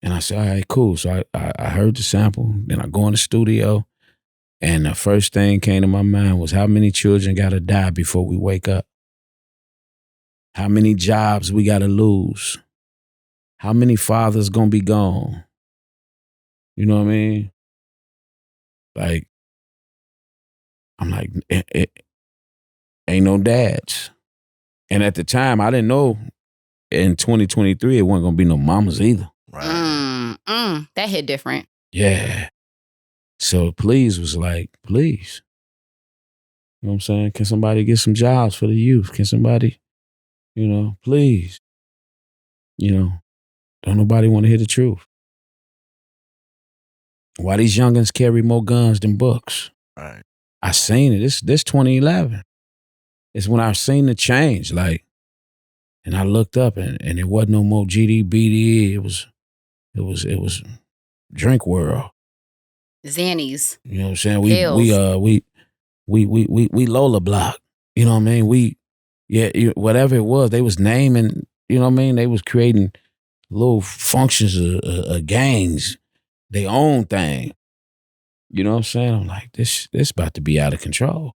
And I said, all right, cool. So I heard the sample, then I go in the studio. And the first thing came to my mind was, how many children got to die before we wake up? How many jobs we got to lose? How many fathers going to be gone? You know what I mean? I'm like, it ain't no dads. And at the time, I didn't know in 2023, it wasn't going to be no mamas either. Right. That hit different. Yeah. So Please was like, please. You know what I'm saying? Can somebody get some jobs for the youth? Can somebody, please. Don't nobody want to hear the truth. Why these youngins carry more guns than books? Right. I seen it. This 2011. It's when I seen the change. Like, and I looked up and it wasn't no more GD, It was Drink World. Xannies. You know what I'm saying? Pills. We Lola Block. You know what I mean? Whatever it was, they was naming, you know what I mean? They was creating little functions of gangs, their own thing. You know what I'm saying? I'm like, this about to be out of control.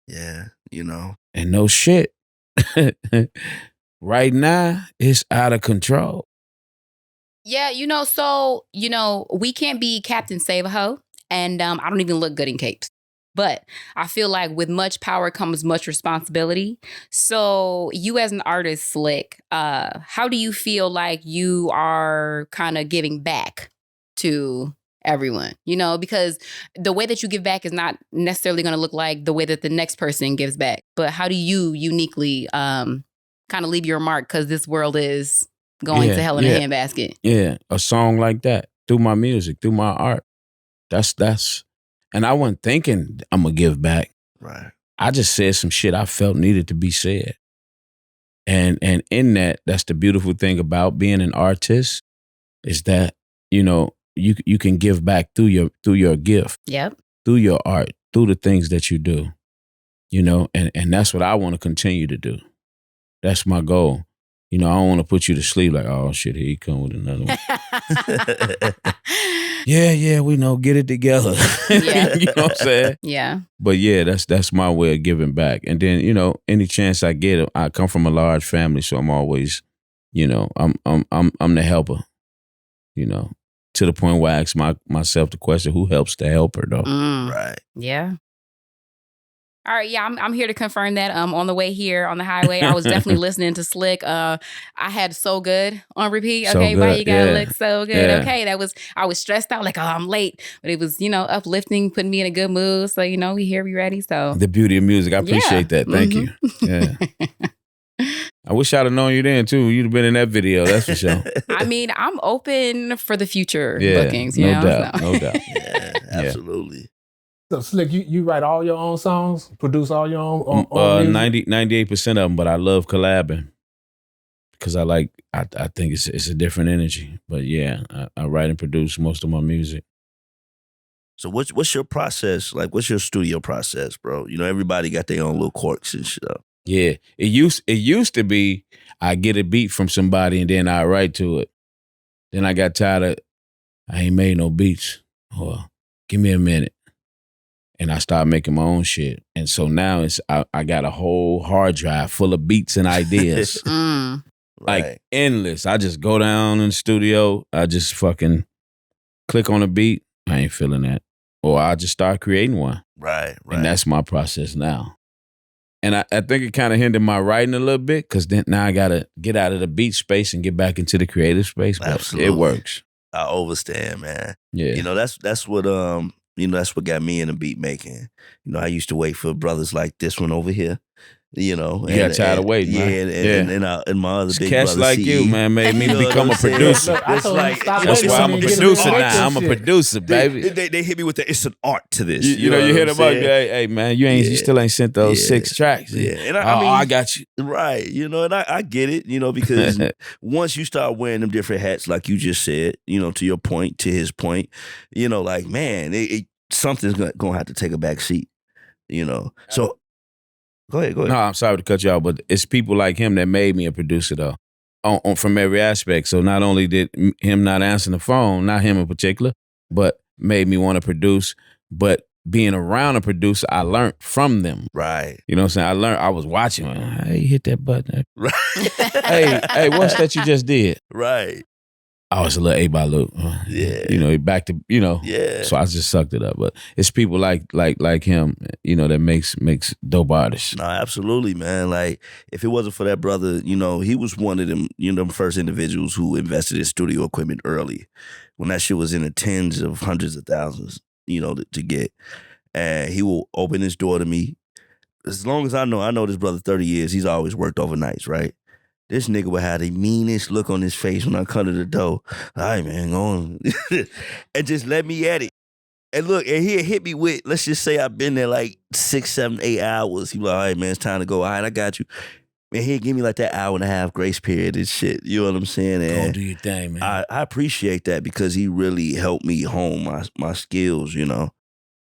Yeah, you know. And no shit. Right now, it's out of control. Yeah, we can't be Captain Save-A-Ho, and I don't even look good in capes. But I feel like with much power comes much responsibility. So you as an artist, Slique, how do you feel like you are kind of giving back to everyone? Because the way that you give back is not necessarily going to look like the way that the next person gives back. But how do you uniquely kind of leave your mark? Because this world is going to hell in a handbasket. Yeah, a song like that, through my music, through my art. That's, and I wasn't thinking I'm going to give back. Right. I just said some shit I felt needed to be said. And in that's the beautiful thing about being an artist, is that, you can give back through your gift. Yep. Through your art, through the things that you do. And that's what I want to continue to do. That's my goal. I don't want to put you to sleep like, oh shit, here he come with another one. Yeah, we know, get it together. Yeah. You know what I'm saying? Yeah. But yeah, that's my way of giving back. And then, any chance I get, I come from a large family, so I'm always, I'm the helper, to the point where I ask myself the question, who helps the helper though? Right. Yeah. All right, yeah, I'm here to confirm that. On the way here on the highway, I was definitely listening to Slique. I had So Good on repeat. So okay, Good, why you gotta yeah. look so good? Yeah. Okay, I was stressed out, like, oh, I'm late. But it was, uplifting, putting me in a good mood. So, we here, we ready. So The beauty of music. I appreciate that. Thank you. Yeah. I wish I'd have known you then too. You'd have been in that video, that's for sure. I mean, I'm open for the future Yeah, bookings, no doubt. Yeah, absolutely. So Slique, you write all your own songs, produce all your own music? 98% of them, but I love collabing because I think it's a different energy. But yeah, I write and produce most of my music. So what's your process? Like, what's your studio process, bro? Everybody got their own little quirks and shit. Yeah, it used to be I get a beat from somebody and then I write to it. Then I got tired of, I ain't made no beats, or give me a minute. And I started making my own shit. And so now I got a whole hard drive full of beats and ideas. Like endless. I just go down in the studio, I just fucking click on a beat, I ain't feeling that. Or I just start creating one. Right. And that's my process now. And I think it kind of hindered my writing a little bit, because then now I got to get out of the beat space and get back into the creative space. But Absolutely. It works. I overstand, man. Yeah. That's what that's what got me into beat making. I used to wait for brothers like this one over here. You got tired of waiting, man. And my other big cats brother like CE. you, man, made me You know become a what I'm saying? producer. Look, I told him, stop That's waiting why till I'm a you get in producer the now. mix and I'm a shit. producer, baby. They hit me with it's an art to this. You know, you what hit I'm them up, saying? hey man, you still ain't sent those 6 tracks. Yeah, and I got you. Right, and I get it, because once you start wearing them different hats, like you just said, to your point, to his point, like, man, something's gonna have to take a back seat, So go ahead. No, I'm sorry to cut you out, but it's people like him that made me a producer, though, from every aspect. So not only did him not answering the phone, not him in particular, but made me want to produce. But being around a producer, I learned from them. Right. You know what I'm saying? I was watching. Hey, hit that button. Right. hey, what's that you just did? Right. I was a little A-by-Luke. Yeah. Back to, Yeah. So I just sucked it up. But it's people like him, that makes dope artists. No, absolutely, man. Like, if it wasn't for that brother, he was one of them, them first individuals who invested in studio equipment early, when that shit was in the tens of hundreds of thousands, to get. And he will open his door to me. As long as I know this brother 30 years, he's always worked overnights, right? this nigga would have the meanest look on his face when I come to the door. All right, man, go on. And just let me at it. And look, and he'll hit me with, let's just say I've been there like 6, 7, 8 hours. He be like, all right, man, it's time to go. All right, I got you. And he'll give me like that hour and a half grace period and shit. You know what I'm saying? And go do your thing, man. I appreciate that because he really helped me hone my skills, you know.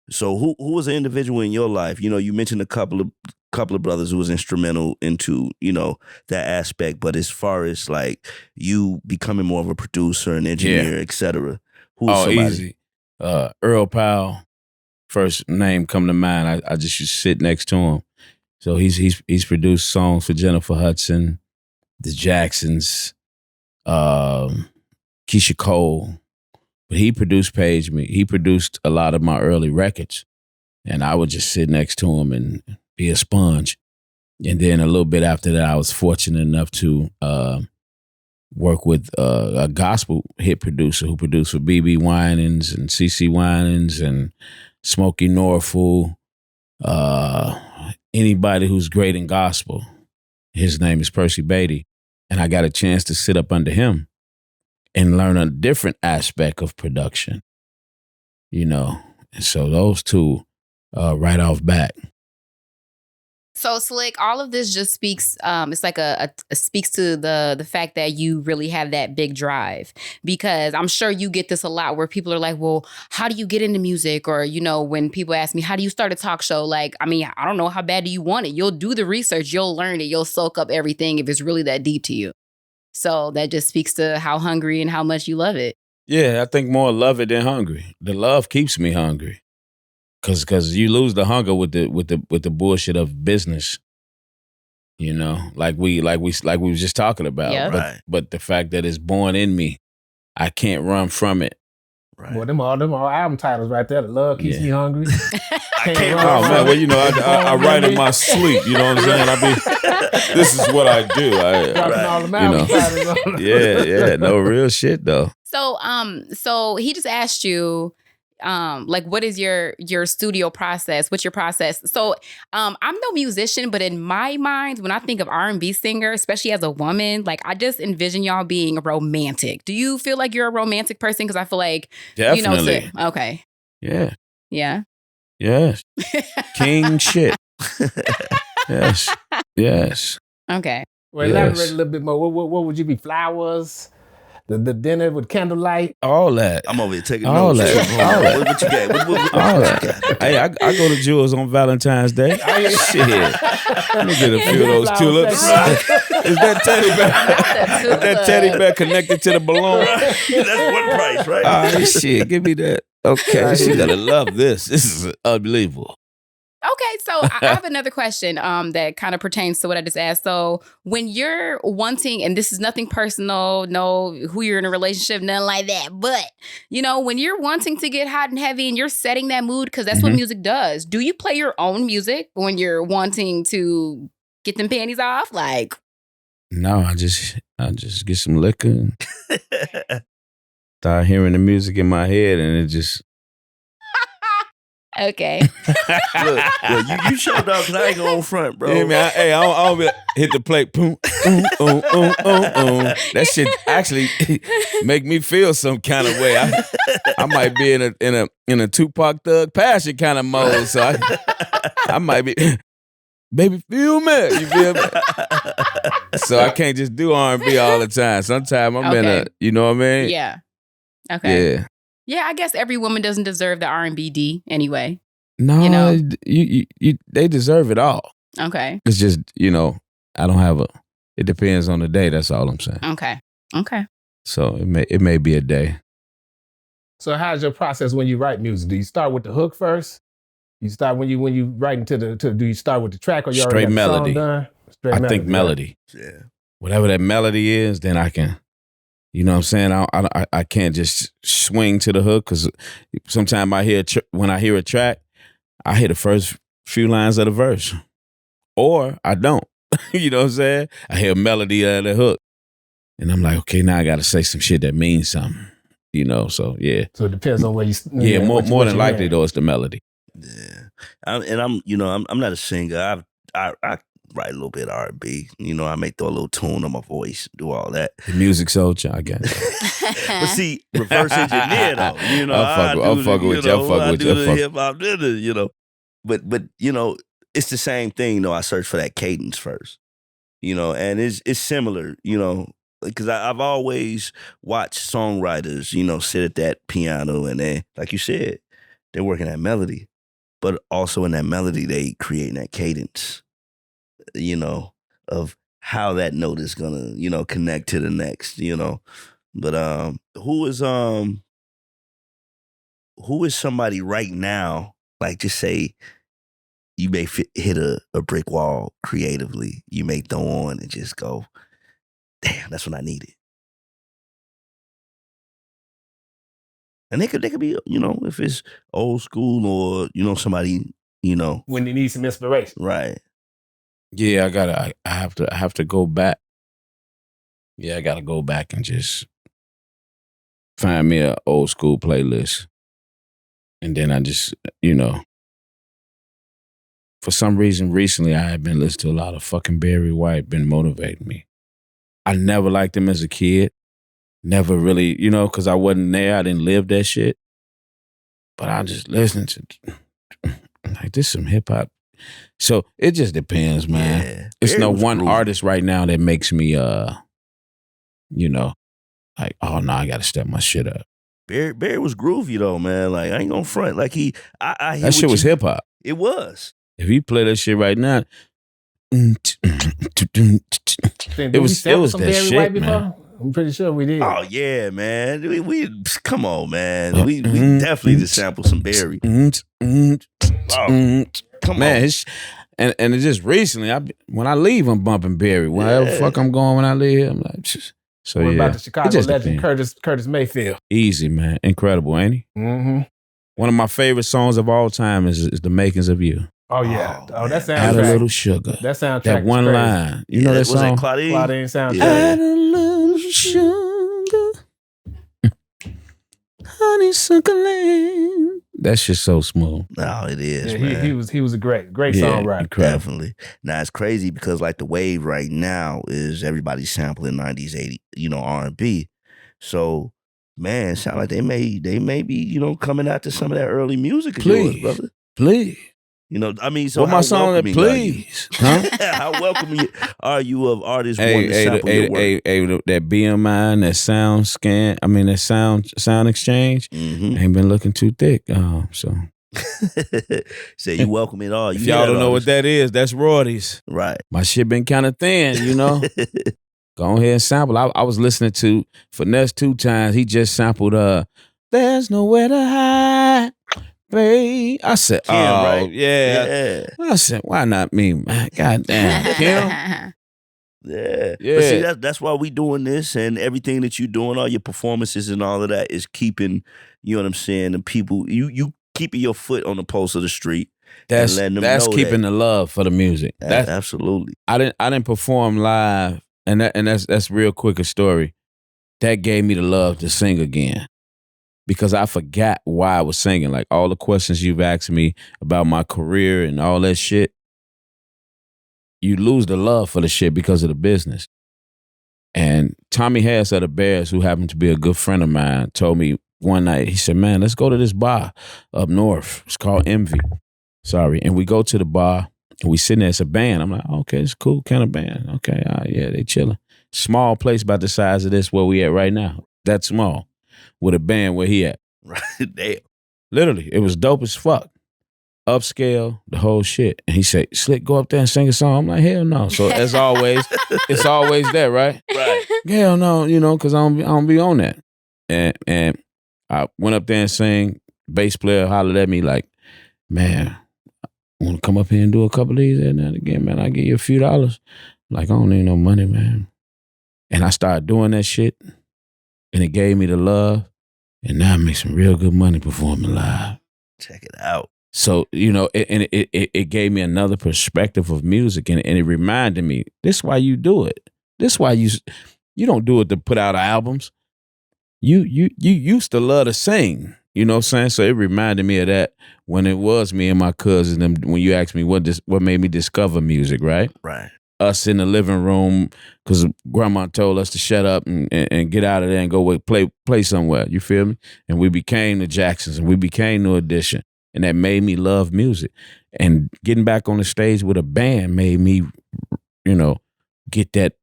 So who was an individual in your life? You know, you mentioned a couple of brothers who was instrumental into, you know, that aspect. But as far as like you becoming more of a producer, an engineer, et cetera, who was somebody? Easy. Earl Powell, first name come to mind. I just used to sit next to him. So he's produced songs for Jennifer Hudson, the Jacksons, Keisha Cole. But he produced Page Me. He produced a lot of my early records. And I would just sit next to him and be a sponge. And then a little bit after that, I was fortunate enough to work with a gospel hit producer who produced for B.B. Winans and C.C. Winans and Smokey Norfolk. Anybody who's great in gospel. His name is Percy Beatty. And I got a chance to sit up under him and learn a different aspect of production, you know. And so those two right off bat. So Slick, all of this just speaks, it's like speaks to the fact that you really have that big drive, because I'm sure you get this a lot where people are like, well, how do you get into music? Or, you know, when people ask me, how do you start a talk show? Like, I mean, I don't know, how bad do you want it? You'll do the research, you'll learn it, you'll soak up everything if it's really that deep to you. So that just speaks to how hungry and how much you love it. Yeah, I think more love it than hungry. The love keeps me hungry. Cause you lose the hunger with the bullshit of business, you know, like we was just talking about. Yep. But the fact that it's born in me, I can't run from it. Right. Well, them all album titles right there. The love keeps me hungry. Oh man, well, you know, I write in my sleep. You know what I'm saying? This is what I do. All the album titles. Yeah, no real shit though. So he just asked you, like, what is your studio process? What's your process? So I'm no musician, but in my mind, when I think of R&B singer, especially as a woman, like I just envision y'all being romantic. Do you feel like you're a romantic person? Because I feel like, definitely. You know, okay. Yeah. Yeah. Yes. King shit. Yes. Okay. Well, elaborate a little bit more. What would you be? Flowers? The dinner with candlelight? All that. I'm over here taking all notes. All that. What you got? What all you that. got? Hey, I go to Jewel's on Valentine's Day. Shit. Let me get a few of those tulips. Is that teddy bear? Is that teddy bear connected to the balloon? That's one price, right? Oh, shit. Give me that. Okay. She's going to love this. This is unbelievable. Okay, so I have another question that kind of pertains to what I just asked. So when you're wanting, and this is nothing personal, no who you're in a relationship, nothing like that, but, you know, when you're wanting to get hot and heavy and you're setting that mood, because that's what music does, do you play your own music when you're wanting to get them panties off? Like, no, I just get some liquor and start hearing the music in my head, and it just... Okay. Look, you showed up because I ain't going front, bro. Yeah, man. I don't hit the plate. Boom, That shit actually make me feel some kind of way. I might be in a Tupac Thug Passion kind of mode, so I might be. Baby, feel me. You feel me? So I can't just do R&B all the time. Sometimes I'm in a, you know what I mean? Yeah. Okay. Yeah. Yeah, I guess every woman doesn't deserve the R&B D anyway. No, you know? they deserve it all. Okay. It's just, you know, I don't have it depends on the day. That's all I'm saying. Okay. So it may be a day. So how's your process when you write music? Do you start with the hook first? You start when you write into do you start with the track or you straight already got melody? The song done? Straight I melody. think melody. Yeah. Whatever that melody is, then I can. You know what I'm saying? I can't just swing to the hook because sometimes when I hear a track, I hear the first few lines of the verse, or I don't. You know what I'm saying? I hear a melody of the hook, and I'm like, okay, now I got to say some shit that means something. You know, so yeah. So it depends on where you. Yeah, more than likely though, it's the melody. Yeah, I'm not a singer. I write a little bit of R&B. I may throw a little tune on my voice, do all that. The music soldier, I guess. But see, reverse engineer though. I'll fuck with you. I do the hip hop, But it's the same thing though. I search for that cadence first. And it's similar, because I've always watched songwriters, sit at that piano and they, like you said, they're working that melody. But also in that melody, they creating that cadence, of how that note is gonna, connect to the next, But who is somebody right now, like just say you may hit a brick wall creatively, you may throw on and just go, damn, that's what I needed. And they could be, if it's old school or, somebody, when you need some inspiration. Right. Yeah, I have to go back. Yeah, I gotta go back and just find me an old school playlist. And then I just, for some reason recently I had been listening to a lot of fucking Barry White, been motivating me. I never liked him as a kid. Never really, because I wasn't there. I didn't live that shit. But I just listened to, like, this some hip hop. So it just depends, man. Yeah. It's Barry no was one groovy. artist right now that makes me, like, oh no, I gotta step my shit up. Barry was groovy though, man. Like, I ain't gonna front. Like I hear That shit what was you- hip hop. It was. If you play that shit right now, Did It was sample some that Barry shit, White before? man. I'm pretty sure we did. Oh yeah, man. We come on, man. We definitely just sampled some Barry. Oh, come Man, on. and it's just recently, when I leave, I'm bumping Barry. Wherever the fuck I'm going when I leave, I'm like, so what yeah. about the It Chicago just legend depends. Curtis Mayfield? Easy, man. Incredible, ain't he? Mm-hmm. One of my favorite songs of all time is The Makings of You. Oh yeah. Oh, Oh, that man. Add a soundtrack. little sugar. That soundtrack. That is one crazy. line. You know that was song? that Claudine? Claudine soundtrack. Add a little sugar. Honeysuckle land. That shit's so smooth. No, it is, Yeah, man. he was a great Yeah, songwriter. incredible. Definitely. Now it's crazy because like the wave right now is everybody sampling 90s, 80s, R&B. So, man, it sound like they may be, coming after some of that early music of yours, Please. brother. Please. So What my how song that welcoming are you? please? Huh? How welcoming are you of artists wanting to sample your work? That BMI and that sound scan, that sound exchange, Mhm. ain't been looking too thick. So Say you welcome it all. You if hear y'all that, don't know what artist? that is, that's royalties. Right. My shit been kind of thin, Go ahead and sample. I was listening to Finesse 2 times. He just sampled There's Nowhere to Hide, babe. I said, Kim, oh, right? yeah. I said, why not me, man? God damn. Kim? Yeah. Yeah. But see, that's why we doing this, and everything that you doing, all your performances and all of that is keeping, you know what I'm saying, the people, you keeping your foot on the pulse of the street. That's letting them that's know keeping the love for the music. That's absolutely. I didn't perform live, and that's real quick a story. That gave me the love to sing again. Because I forgot why I was singing. Like all the questions you've asked me about my career and all that shit, you lose the love for the shit because of the business. And Tommy Harris of the Bears, who happened to be a good friend of mine, told me one night, he said, man, let's go to this bar up north. It's called Envy. Sorry. And we go to the bar and we sitting there. It's a band. I'm like, okay, it's cool kind of band. Okay, yeah, they chilling. Small place about the size of this where we at right now. That small. With a band where he at. Right. Damn. Literally, it was dope as fuck. Upscale, the whole shit. And he said, Slick, go up there and sing a song. I'm like, hell no. So as always, it's always that, right? Right. Hell no, because I don't be on that. And I went up there and sang. Bass player hollered at me like, man, want to come up here and do a couple of these and then again, man, I give you a few dollars. Like, I don't need no money, man. And I started doing that shit. And it gave me the love. And now I make some real good money performing live. Check it out. So, it gave me another perspective of music. And it reminded me, this is why you do it. This is why you don't do it to put out albums. You used to love to sing. You know what I'm saying? So it reminded me of that when it was me and my cousin. And when you asked me what made me discover music, right? Right. Us in the living room because grandma told us to shut up and get out of there and go play somewhere. You feel me? And we became the Jacksons and we became New Edition. And that made me love music. And getting back on the stage with a band made me, get that,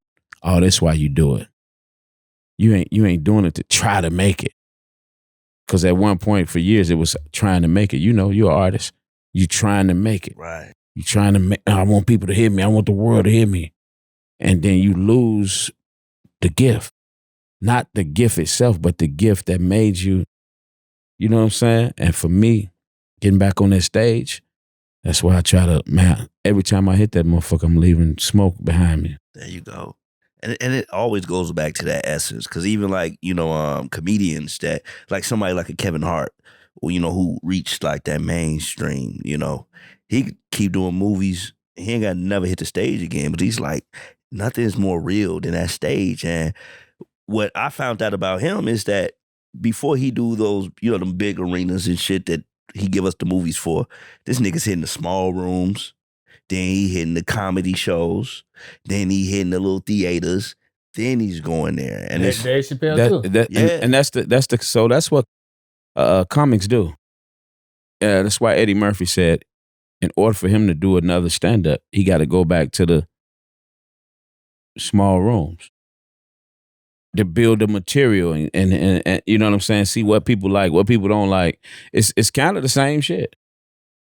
oh, that's why you do it. You ain't doing it to try to make it. Because at one point for years it was trying to make it. You're an artist. You trying to make it. Right. You trying to make, I want people to hear me. I want the world to hear me. And then you lose the gift. Not the gift itself, but the gift that made you, you know what I'm saying? And for me, getting back on that stage, that's why I try to, man, every time I hit that motherfucker, I'm leaving smoke behind me. There you go. And it always goes back to that essence. Because even like, comedians that, like somebody like a Kevin Hart, who reached like that mainstream, he keep doing movies. He ain't got to never hit the stage again. But he's like, nothing is more real than that stage. And what I found out about him is that before he do those, them big arenas and shit that he give us the movies for, this nigga's hitting the small rooms. Then he hitting the comedy shows. Then he hitting the little theaters. Then he's going there. And Dave Chappelle too. Yeah. And that's what comics do. Yeah, that's why Eddie Murphy said, in order for him to do another stand-up, he got to go back to the small rooms to build the material and you know what I'm saying? See what people like, what people don't like. It's kind of the same shit.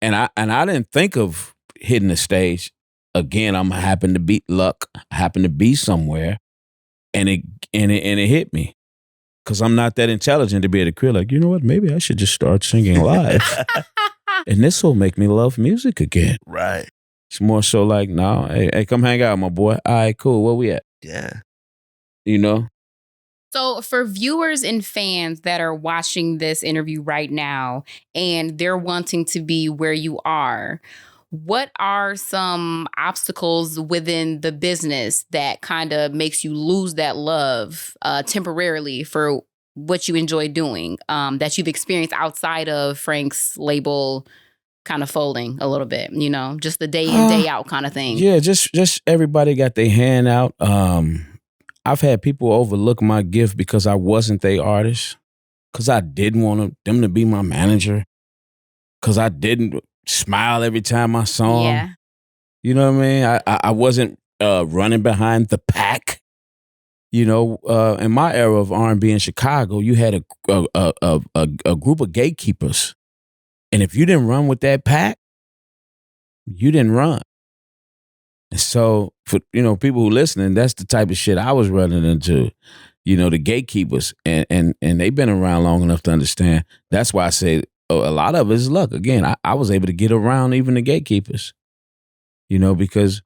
And I didn't think of hitting the stage again. I happened to be somewhere, and it hit me. Cause I'm not that intelligent to be able to create like, you know what? Maybe I should just start singing live, and this will make me love music again. Right. It's more so like, no, hey, come hang out, my boy. All right, cool. Where we at? Yeah. So for viewers and fans that are watching this interview right now and they're wanting to be where you are, what are some obstacles within the business that kind of makes you lose that love temporarily for what you enjoy doing, that you've experienced outside of Frank's label kind of folding a little bit, just the day in, day out kind of thing? Yeah, just everybody got their hand out. I've had people overlook my gift because I wasn't their artist, because I didn't want them to be my manager, because I didn't smile every time I saw them. Yeah. You know what I mean? I wasn't running behind the pack. In my era of R&B in Chicago, you had a group of gatekeepers. And if you didn't run with that pack, you didn't run. And so, for people who listening, that's the type of shit I was running into, the gatekeepers. And they've been around long enough to understand. That's why I say a lot of it is luck. Again, I was able to get around even the gatekeepers, because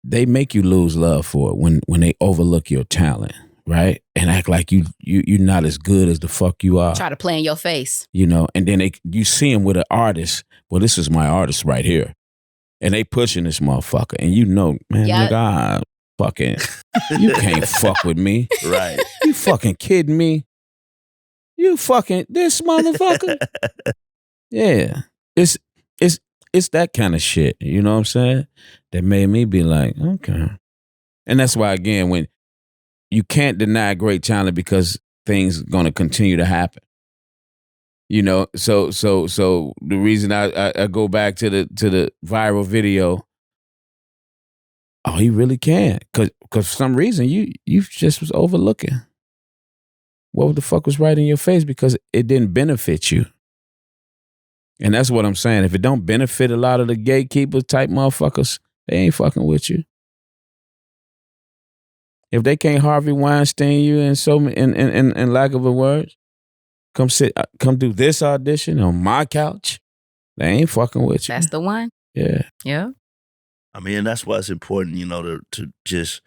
they make you lose love for it when they overlook your talent, right? And act like you're not as good as the fuck you are. Try to play in your face. And then you see them with an artist. Well, this is my artist right here. And they pushing this motherfucker. And man, Yep. nigga, fucking, you can't fuck with me. Right. You fucking kidding me? You fucking, this motherfucker? Yeah. It's that kind of shit, you know what I'm saying? That made me be like, okay. And that's why, again, when you can't deny great talent because things gonna continue to happen. So the reason I go back to the viral video, oh, he really can, cause for some reason you just was overlooking what the fuck was right in your face because it didn't benefit you. And that's what I'm saying. If it don't benefit a lot of the gatekeeper type motherfuckers, they ain't fucking with you. If they can't Harvey Weinstein you in lack of a word, come do this audition on my couch, they ain't fucking with you. That's the one. Yeah. Yeah. I mean, that's why it's important, to just,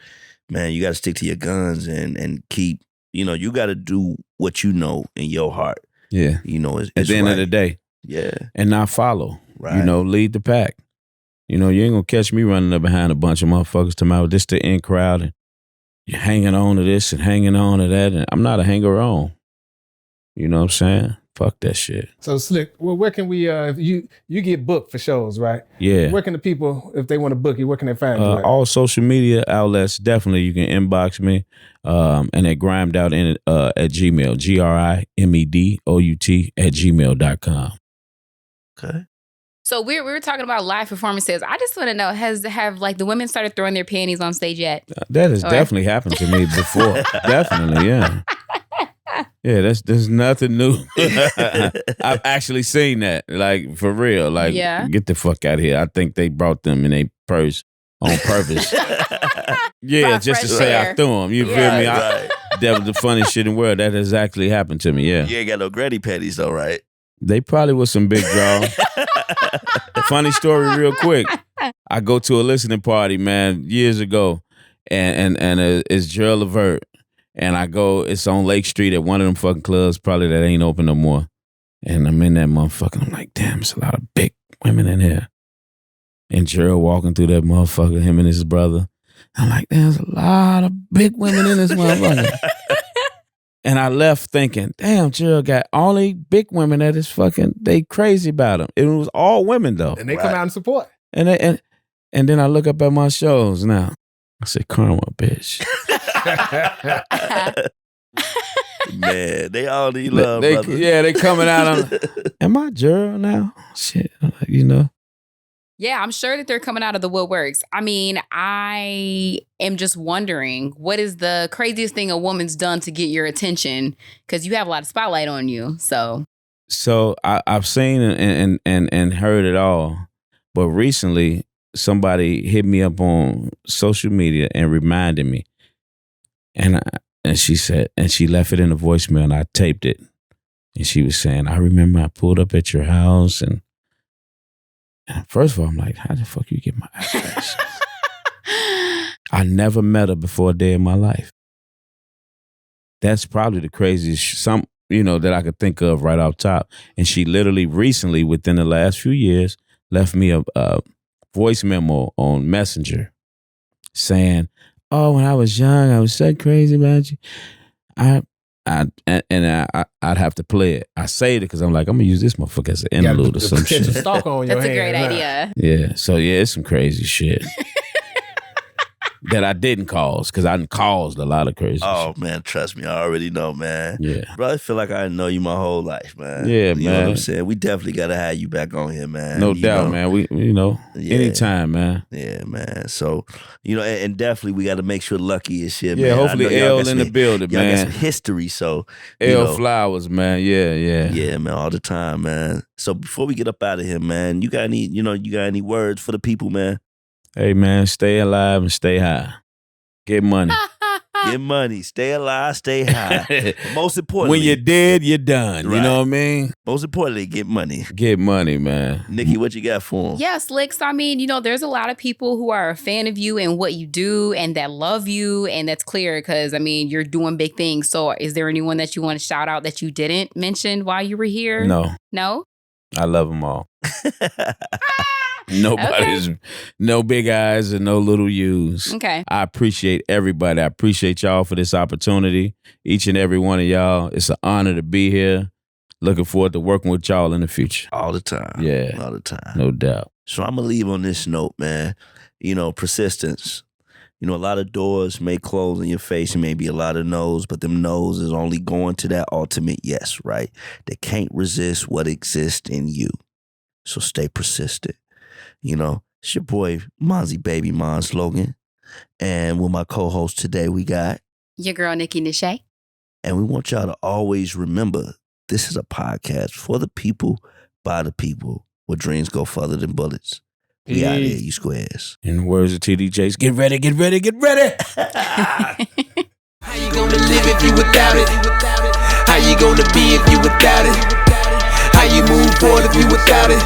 man, you got to stick to your guns and keep, you got to do what you know in your heart. Yeah. It's At the end of the day. Yeah. And not follow. Right. Lead the pack. You ain't gonna catch me running up behind a bunch of motherfuckers tomorrow. This the in crowd and you're hanging on to this and hanging on to that. And I'm not a hanger on. You know what I'm saying? Fuck that shit. So Slick, well, where can we? If you get booked for shows, right? Yeah. Where can the people, if they want to book you, where can they find you? At? All social media outlets. Definitely, you can inbox me. And at grimmedout at Gmail. GRIMEDOUT Okay. So we were talking about live performances. I just want to know, have like the women started throwing their panties on stage yet? That has definitely happened to me before. Definitely, yeah. Yeah, there's nothing new. I've actually seen that, like, for real. Like, get the fuck out of here. I think they brought them in a purse on purpose. Yeah, just to say I threw them. You feel me? That was the funniest shit in the world. That has actually happened to me, yeah. You ain't got no granny panties though, right? They probably was some big draw. Funny story real quick. I go to a listening party, man, years ago, and it's Gerald Levert. And I go, it's on Lake Street at one of them fucking clubs, probably that ain't open no more. And I'm in that motherfucker. I'm like, damn, there's a lot of big women in here. And Gerald walking through that motherfucker, him and his brother. I'm like, there's a lot of big women in this motherfucker. And I left thinking, damn, Gerald got only big women that is fucking, they crazy about him. It was all women though. And they come out and support. And then I look up at my shows now. I said, karma, bitch. Man, they all need love, brother. Yeah, they coming out on, am I Gerald now? Shit, you know. Yeah, I'm sure that they're coming out of the woodworks. I mean, I am just wondering, what is the craziest thing a woman's done to get your attention? Because you have a lot of spotlight on you, so. So I've seen and heard it all, but recently somebody hit me up on social media and reminded me, and she said, and she left it in a voicemail, and I taped it, and she was saying, I remember I pulled up at your house, and first of all, I'm like, how the fuck you get my address? I never met her before a day in my life. That's probably the craziest that I could think of right off top. And she literally recently, within the last few years, left me a voice memo on Messenger saying, oh, when I was young, I was so crazy about you. I'd have to play it. I say it because I'm like, I'm gonna use this motherfucker as an interlude or some shit. Stalk on your That's a hand, great idea. Yeah. So yeah, it's some crazy shit that I didn't cause, because I done caused a lot of crazy shit. Oh man, trust me, I already know, man. Yeah. Bro, I feel like I know you my whole life, man. Yeah, you man. know what I'm saying? We definitely gotta have you back on here, man. No doubt, man. We anytime, man. Yeah, man. So, and definitely we gotta make sure Lucky is shit, man. Yeah, hopefully L in the building, man. Y'all got some history, so L Flowers, man. Yeah. Yeah, man, all the time, man. So before we get up out of here, man, you got any words for the people, man? Hey man, stay alive and stay high. Get money. Get money. Stay alive, stay high. Most importantly, when you're dead, you're done. Right. You know what I mean? Most importantly, get money. Get money, man. Nikki, what you got for them? Yeah, Slick. So, I mean, there's a lot of people who are a fan of you and what you do and that love you. And that's clear because, I mean, you're doing big things. So is there anyone that you want to shout out that you didn't mention while you were here? No. No? I love them all. Nobody's, no big eyes and no little U's. Okay. I appreciate everybody. I appreciate y'all for this opportunity. Each and every one of y'all. It's an honor to be here. Looking forward to working with y'all in the future. All the time. Yeah. All the time. No doubt. So I'm going to leave on this note, man. Persistence. A lot of doors may close in your face and maybe a lot of no's, but them no's is only going to that ultimate yes, right? They can't resist what exists in you. So stay persistent. It's your boy, Monz Logan. And with my co-host today, we got your girl, Nikky Niche. And we want y'all to always remember, this is a podcast for the people, by the people, where dreams go further than bullets. We out here, you squares. In the words of TDJs, get ready, get ready, get ready. How you gonna live if you without it? How you gonna be if you without it? How you move forward if you without it?